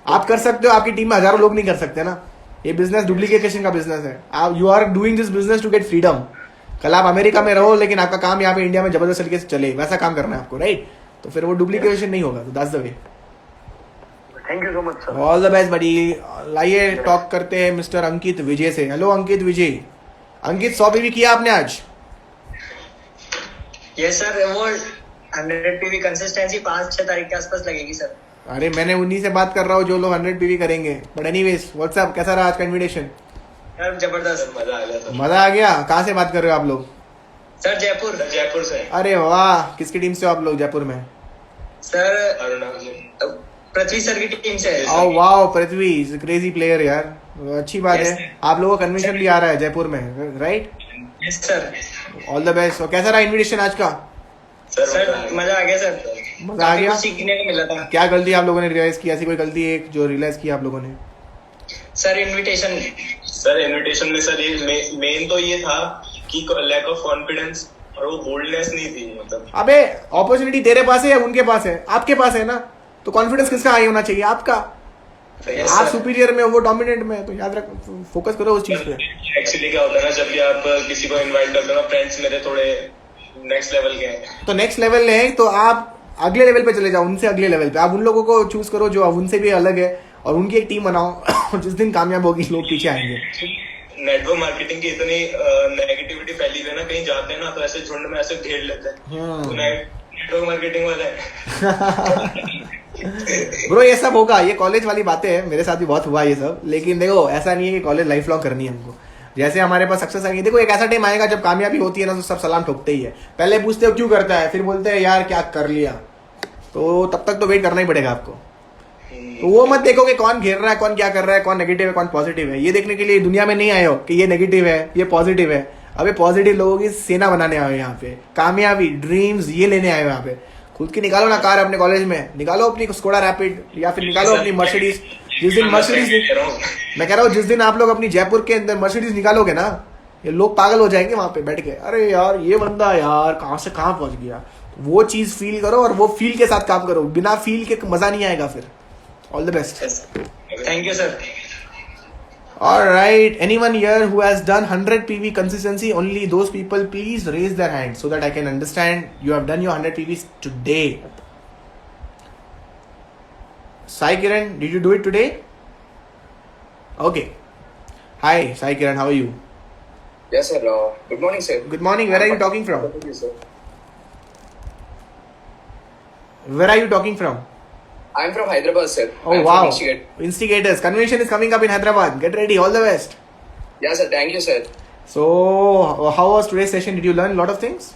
आप कर सकते हो, आपकी टीम में हजारों लोग नहीं कर सकते ना। ये बिजनेस डुप्लीकेशन का बिजनेस है। आप you are doing this business to get freedom. कल आप अमेरिका में रहो, लेकिन आपका काम यहाँ पे इंडिया में जबरदस्त तरीके से चले, वैसा काम करना है आपको, राइट? तो फिर वो डुप्लीकेशन नहीं होगा। तो that's the way. Thank you so much sir. All the best buddy. लाइए टॉक करते हैं मिस्टर अंकित विजय से। हेलो अंकित विजय। अंकित, 100 पीवी किया आपने आज? यस सर, वो 100 पीवी कंसिस्टेंसी 5-6 तारीख के आसपास लगेगी सर। अरे मैंने उन्हीं से बात कर रहा हूँ जो लोग 100 पीवी करेंगे। बट एनीवेज, व्हाट्सएप, कैसा रहा आज का इन्विटेशन? यार जबरदस्त, मजा आ गया सर। मजा आ गया। कहाँ से बात कर रहे हो आप लोग? सर जयपुर से। अरे वाह, किसकी टीम से हो आप लोग जयपुर में? सर पृथ्वी सर की टीम से है। Oh wow, Prithvi is crazy player यार। अच्छी बात Yes, है। sir. आप लोगों का कन्वेंशन भी आ रहा है जयपुर में, right? Yes sir. All the best. और कैसा रहा इन्विटेशन आज का? सर मजा आ गया सर। मजा आ काफी गया। कुछ सीखने को मिला था। क्या गलती आप लोगों ने रियलाइज की? ऐसी कोई गलती एक जो रियलाइज की आप लोगों ने? सर इनविटेशन में सर ये मेन तो ये था कि लैक ऑफ कॉन्फिडेंस और वो बोल्डनेस नहीं थी। मतलब अबे अपॉर्चुनिटी तेरे पास है या उनके पास है? आपके पास है ना, तो कॉन्फिडेंस किसका हाई होना चाहिए? आपका। Yes, आप sir. सुपीरियर में हो, वो डोमिनेंट में है, तो याद रख, फोकस करो उस चीज पे। एक्चुअली क्या होता है ना, जब भी आप किसी को इनवाइट करते हो ना, फ्रेंड्स मेरे थोड़े नेक्स्ट लेवल के हैं। तो नेक्स्ट लेवल है तो आप अगले लेवल पे चले जाओ, उनसे अगले लेवल पे। आप उन लोगों को चूज करो जो अब उनसे भी अलग है, और उनकी एक टीम बनाओ। जिस दिन कामयाब होगी लोग पीछे आएंगे। नेटवर्क मार्केटिंग की इतनी नेगेटिविटी फैली हुई है ना, कहीं जाते हैं ना तो ऐसे झुंड में ऐसे घेर लेते हैं। तो नेटवर्क मार्केटिंग वाला है। ब्रो ये सब होगा, ये कॉलेज वाली बातें हैं, मेरे साथ भी बहुत हुआ ये सब। लेकिन देखो, ऐसा नहीं है कि कॉलेज लाइफ लॉन्ग करनी है हमको। जैसे हमारे पास सक्सेस आएगी, देखो एक ऐसा टाइम आएगा जब कामयाबी होती है ना, तो सब सलाम ठोकते ही है। पहले पूछते हो क्यों करता है, फिर बोलते हैं यार क्या कर लिया। तो तब तक तो वेट करना ही पड़ेगा आपको। तो वो मत देखो कि कौन घेर रहा है, कौन क्या कर रहा है, कौन नेगेटिव है, कौन पॉजिटिव है। ये देखने के लिए दुनिया में नहीं आए हो कि ये नेगेटिव है, ये पॉजिटिव है। अबे पॉजिटिव लोगों की सेना बनाने आए हो यहाँ पे, कामयाबी, ड्रीम्स ये लेने आए हो यहाँ पे। खुद की निकालो ना कार अपने कॉलेज में, निकालो अपनी स्कोडा रैपिड या फिर निकालो अपनी मर्सिडीज। जिस दिन मर्सिडीज, मैं कह रहा हूँ जिस दिन आप लोग अपनी जयपुर के अंदर मर्सिडीज निकालोगे ना, ये लोग पागल हो जाएंगे वहां पे बैठ के। अरे यार ये बंदा यार कहाँ से कहाँ पहुंच गया। वो चीज फील करो और वो फील के साथ काम करो। बिना फील के मजा नहीं आएगा फिर। All the best. Thank you sir. All right, anyone here who has done 100 PV consistency, only those people please raise their hand so that I can understand you have done your 100 PVs today. Sai Kiran, did you do it today? Okay. Hi, Sai Kiran, how are you? Yes, sir. Good morning, sir. Good morning. Where are you talking from? Thank you, sir. Where are you talking from? I'm from Hyderabad, sir. Oh I'm wow! From Instigate. Instigators convention is coming up in Hyderabad. Get ready. All the best. Yeah, sir. Thank you, sir. So, how was today's session? Did you learn a lot of things?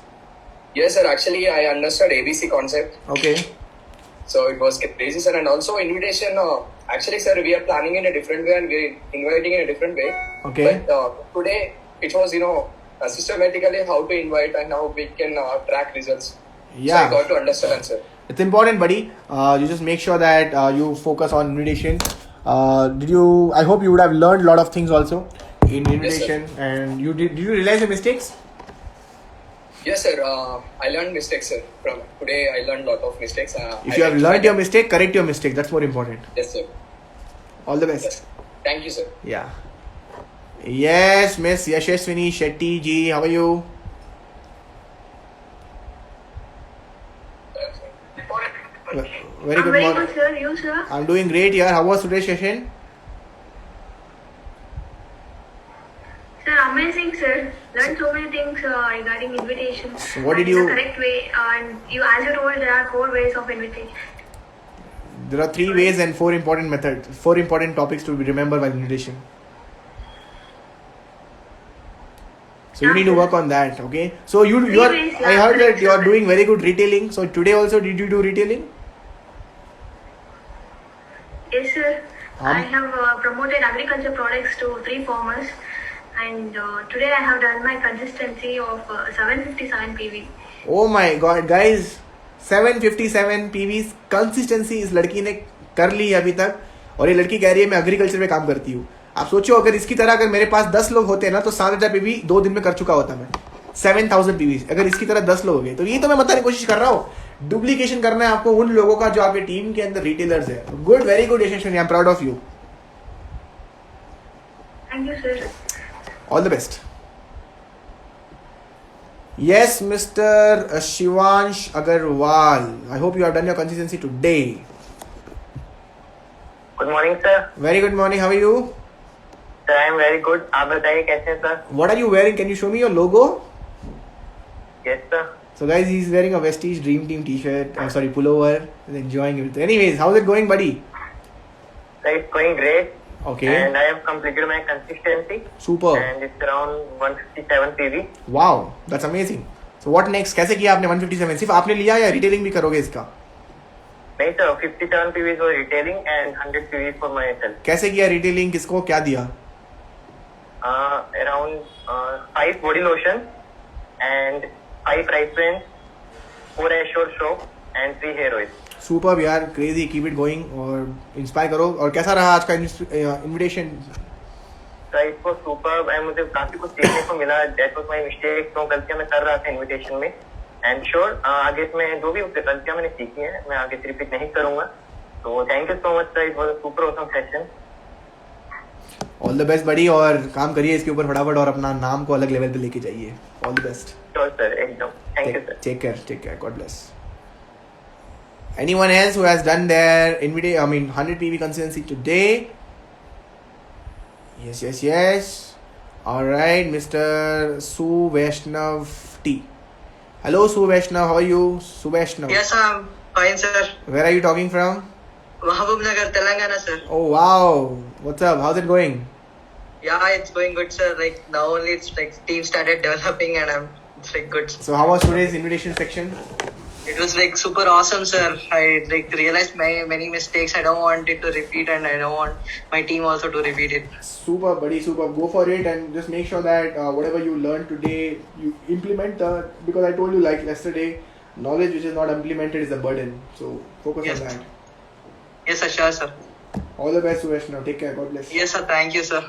Yes, sir. Actually, I understood ABC concept. Okay. So it was crazy, sir. And also invitation. Actually, sir, we are planning in a different way and we're inviting in a different way. Okay. But today it was, systematically how to invite and how we can track results. Yeah. So I got to understand, sir. It's important, buddy. You just make sure that you focus on invitation. I hope you would have learned a lot of things also in invitation. Yes, and did you realize your mistakes? Yes, sir. I learned mistakes, sir. From today, I learned a lot of mistakes. If you have learned your mistake, correct your mistake. That's more important. Yes, sir. All the best. Yes. Thank you, sir. Yeah. Yes, Miss Yashaswini Shetty ji, how are you? Very I'm good very morning. good, sir. You, sir? I'm doing great here. How was today's session? Sir, amazing, sir. Learned so many things regarding invitations. So what did and you- The correct way, and as you told, there are 4 ways of invitation. There are 3 ways and 4 important methods, 4 important topics to be remembered while invitation. So you need to work on that, okay? So you are. ways, I yeah, heard that correct, you are sir. doing very good retailing. So today also, did you do retailing? Yes, sir. Um, I have promoted agriculture products to 3 farmers, and today I have done my consistency of 757 PV. Oh my God, guys! 757 PVs consistency इस लड़की ने कर ली है अभी तक, और ये लड़की कह रही है मैं एग्रीकल्चर में काम करती हूँ. आप सोचो, अगर इसकी तरह अगर मेरे पास 10 लोग होते ना तो 7000 पीवी 2 दिन में कर चुका होता मैं. 7000 पीवी अगर इसकी तरह 10 लोग हो गए. तो ये तो मैं बताने की कोशिश कर रहा हूँ. डुप्लीकेशन करना है आपको उन लोगों का जो आपके टीम के अंदर रिटेलर्स है. Good, very good Yashaswini, I am proud of you. Thank you, sir. All the best. Yes, Mr. Shivansh Agarwal. I hope you have done your consistency today. Good morning sir. Very good morning. How are you? Sir I am very good. आप बताइए कैसे हैं sir? What are you wearing? Can you show me your logo? Yes sir. So, guys, he's wearing a Vestige Dream Team T-shirt. I'm sorry, pullover. He's enjoying it. Anyways, how's it going, buddy? So it's going great. Okay. And I have completed my consistency. Super. And it's around 157 PV. Wow, that's amazing. So, what next? कैसे किया आपने 157? सिर्फ आपने लिया या retailing भी करोगे इसका? नहीं sir, 57 PV for retailing and 100 PV for myself. कैसे किया रिटेलिंग? किसको क्या दिया? Around 5 body lotion and 5 rice pens, 4 Assure soap and 3 hair oil. Super यार, क्रेजी. कीप इट गोइंग और इंस्पायर करो. और कैसा रहा आज का invitation? So it was superb and मुझे काफी कुछ सीखने को मिला. That was my mistake. तो गलतियां मैं कर रहा था इनविटेशन में. And sure, आगे मैं जो भी गलतियां मैंने सीखी हैं मैं आगे से रिपीट नहीं करूंगा. तो thank you so much sir. It was a super awesome session. All the best बड़ी, और काम करिए इसके ऊपर फटाफट और अपना नाम को अलग लेवल पे लेके जाइए. All the best. Sure sir, एकदम. Thank you sir. Take care. God bless. Anyone else who has done their 100 PV consistency today? Yes. All right, Mr. Su Vaishnav T. Hello, Su Vaishnav. How are you, Su Vaishnav? Yes, I'm fine, sir. Where are you talking from? Mahabubnagar, Telangana, sir. Oh wow. What's up? How's it going? Yeah, it's going good, sir. Like now only it's like team started developing and it's like good. So how was today's invitation section? It was like super awesome, sir. I like realized my many mistakes. I don't want it to repeat and I don't want my team also to repeat it. Super, buddy, super. Go for it and just make sure that whatever you learned today, you implement. Because I told you like yesterday, knowledge which is not implemented is a burden. So focus Yes. on that. Yes, sir, sure, sir. All the best, Suresh. Now take care. God bless. Yes, sir. Thank you, sir.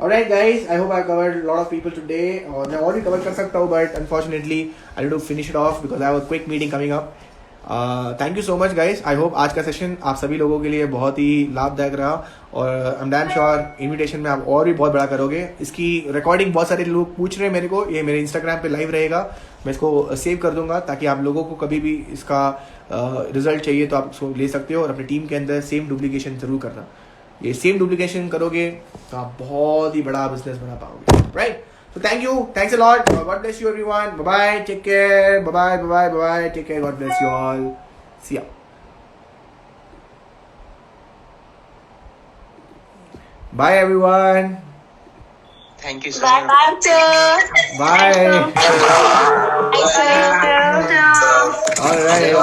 Alright guys, I hope I covered a lot of people today. मैं और भी cover कर सकता हूँ, but unfortunately I need to finish it off because I have a quick meeting coming up. Thank you so much guys. I hope आज का session आप सभी लोगों के लिए बहुत ही लाभदायक रहा, और I'm damn sure इन्विटेशन में आप और भी बहुत बड़ा करोगे. इसकी रिकॉर्डिंग बहुत सारे लोग पूछ रहे हैं मेरे को. ये मेरे इंस्टाग्राम पे लाइव रहेगा, मैं इसको सेव कर दूंगा ताकि आप लोगों को कभी भी इसका रिजल्ट चाहिए तो आप उसको ले सकते हो. और अपनी टीम के अंदर सेम डुप्लीकेशन जरूर करना. ये सेम डुप्लीकेशन करोगे तो आप बहुत ही बड़ा बिजनेस बना पाओगे. Right? So thank you. Thanks a lot. God bless you everyone. Bye bye. Take care. Bye bye. Take care. God bless you all. See ya. Bye everyone. Thank you, sir. Bye bye, sir. Bye. Bye, sir. All right.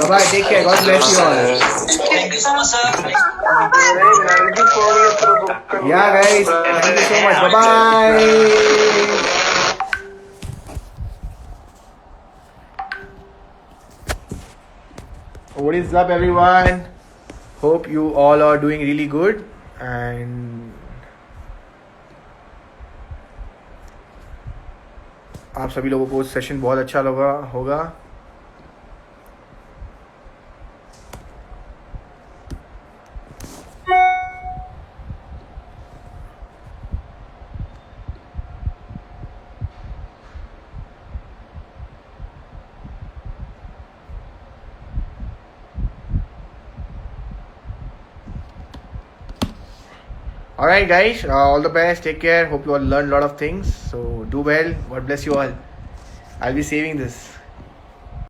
Bye bye. Take care. God bless you all. Thank you so much, sir. अरे नरगिस कौन है तेरे को? Yeah, guys. Thank you so much. Bye bye. What is up, everyone? Hope you all are doing really good and आप सभी लोगों को session बहुत अच्छा लगा होगा. Alright guys, all the best, take care, hope you all learned a lot of things, so do well, God bless you all. I'll be saving this.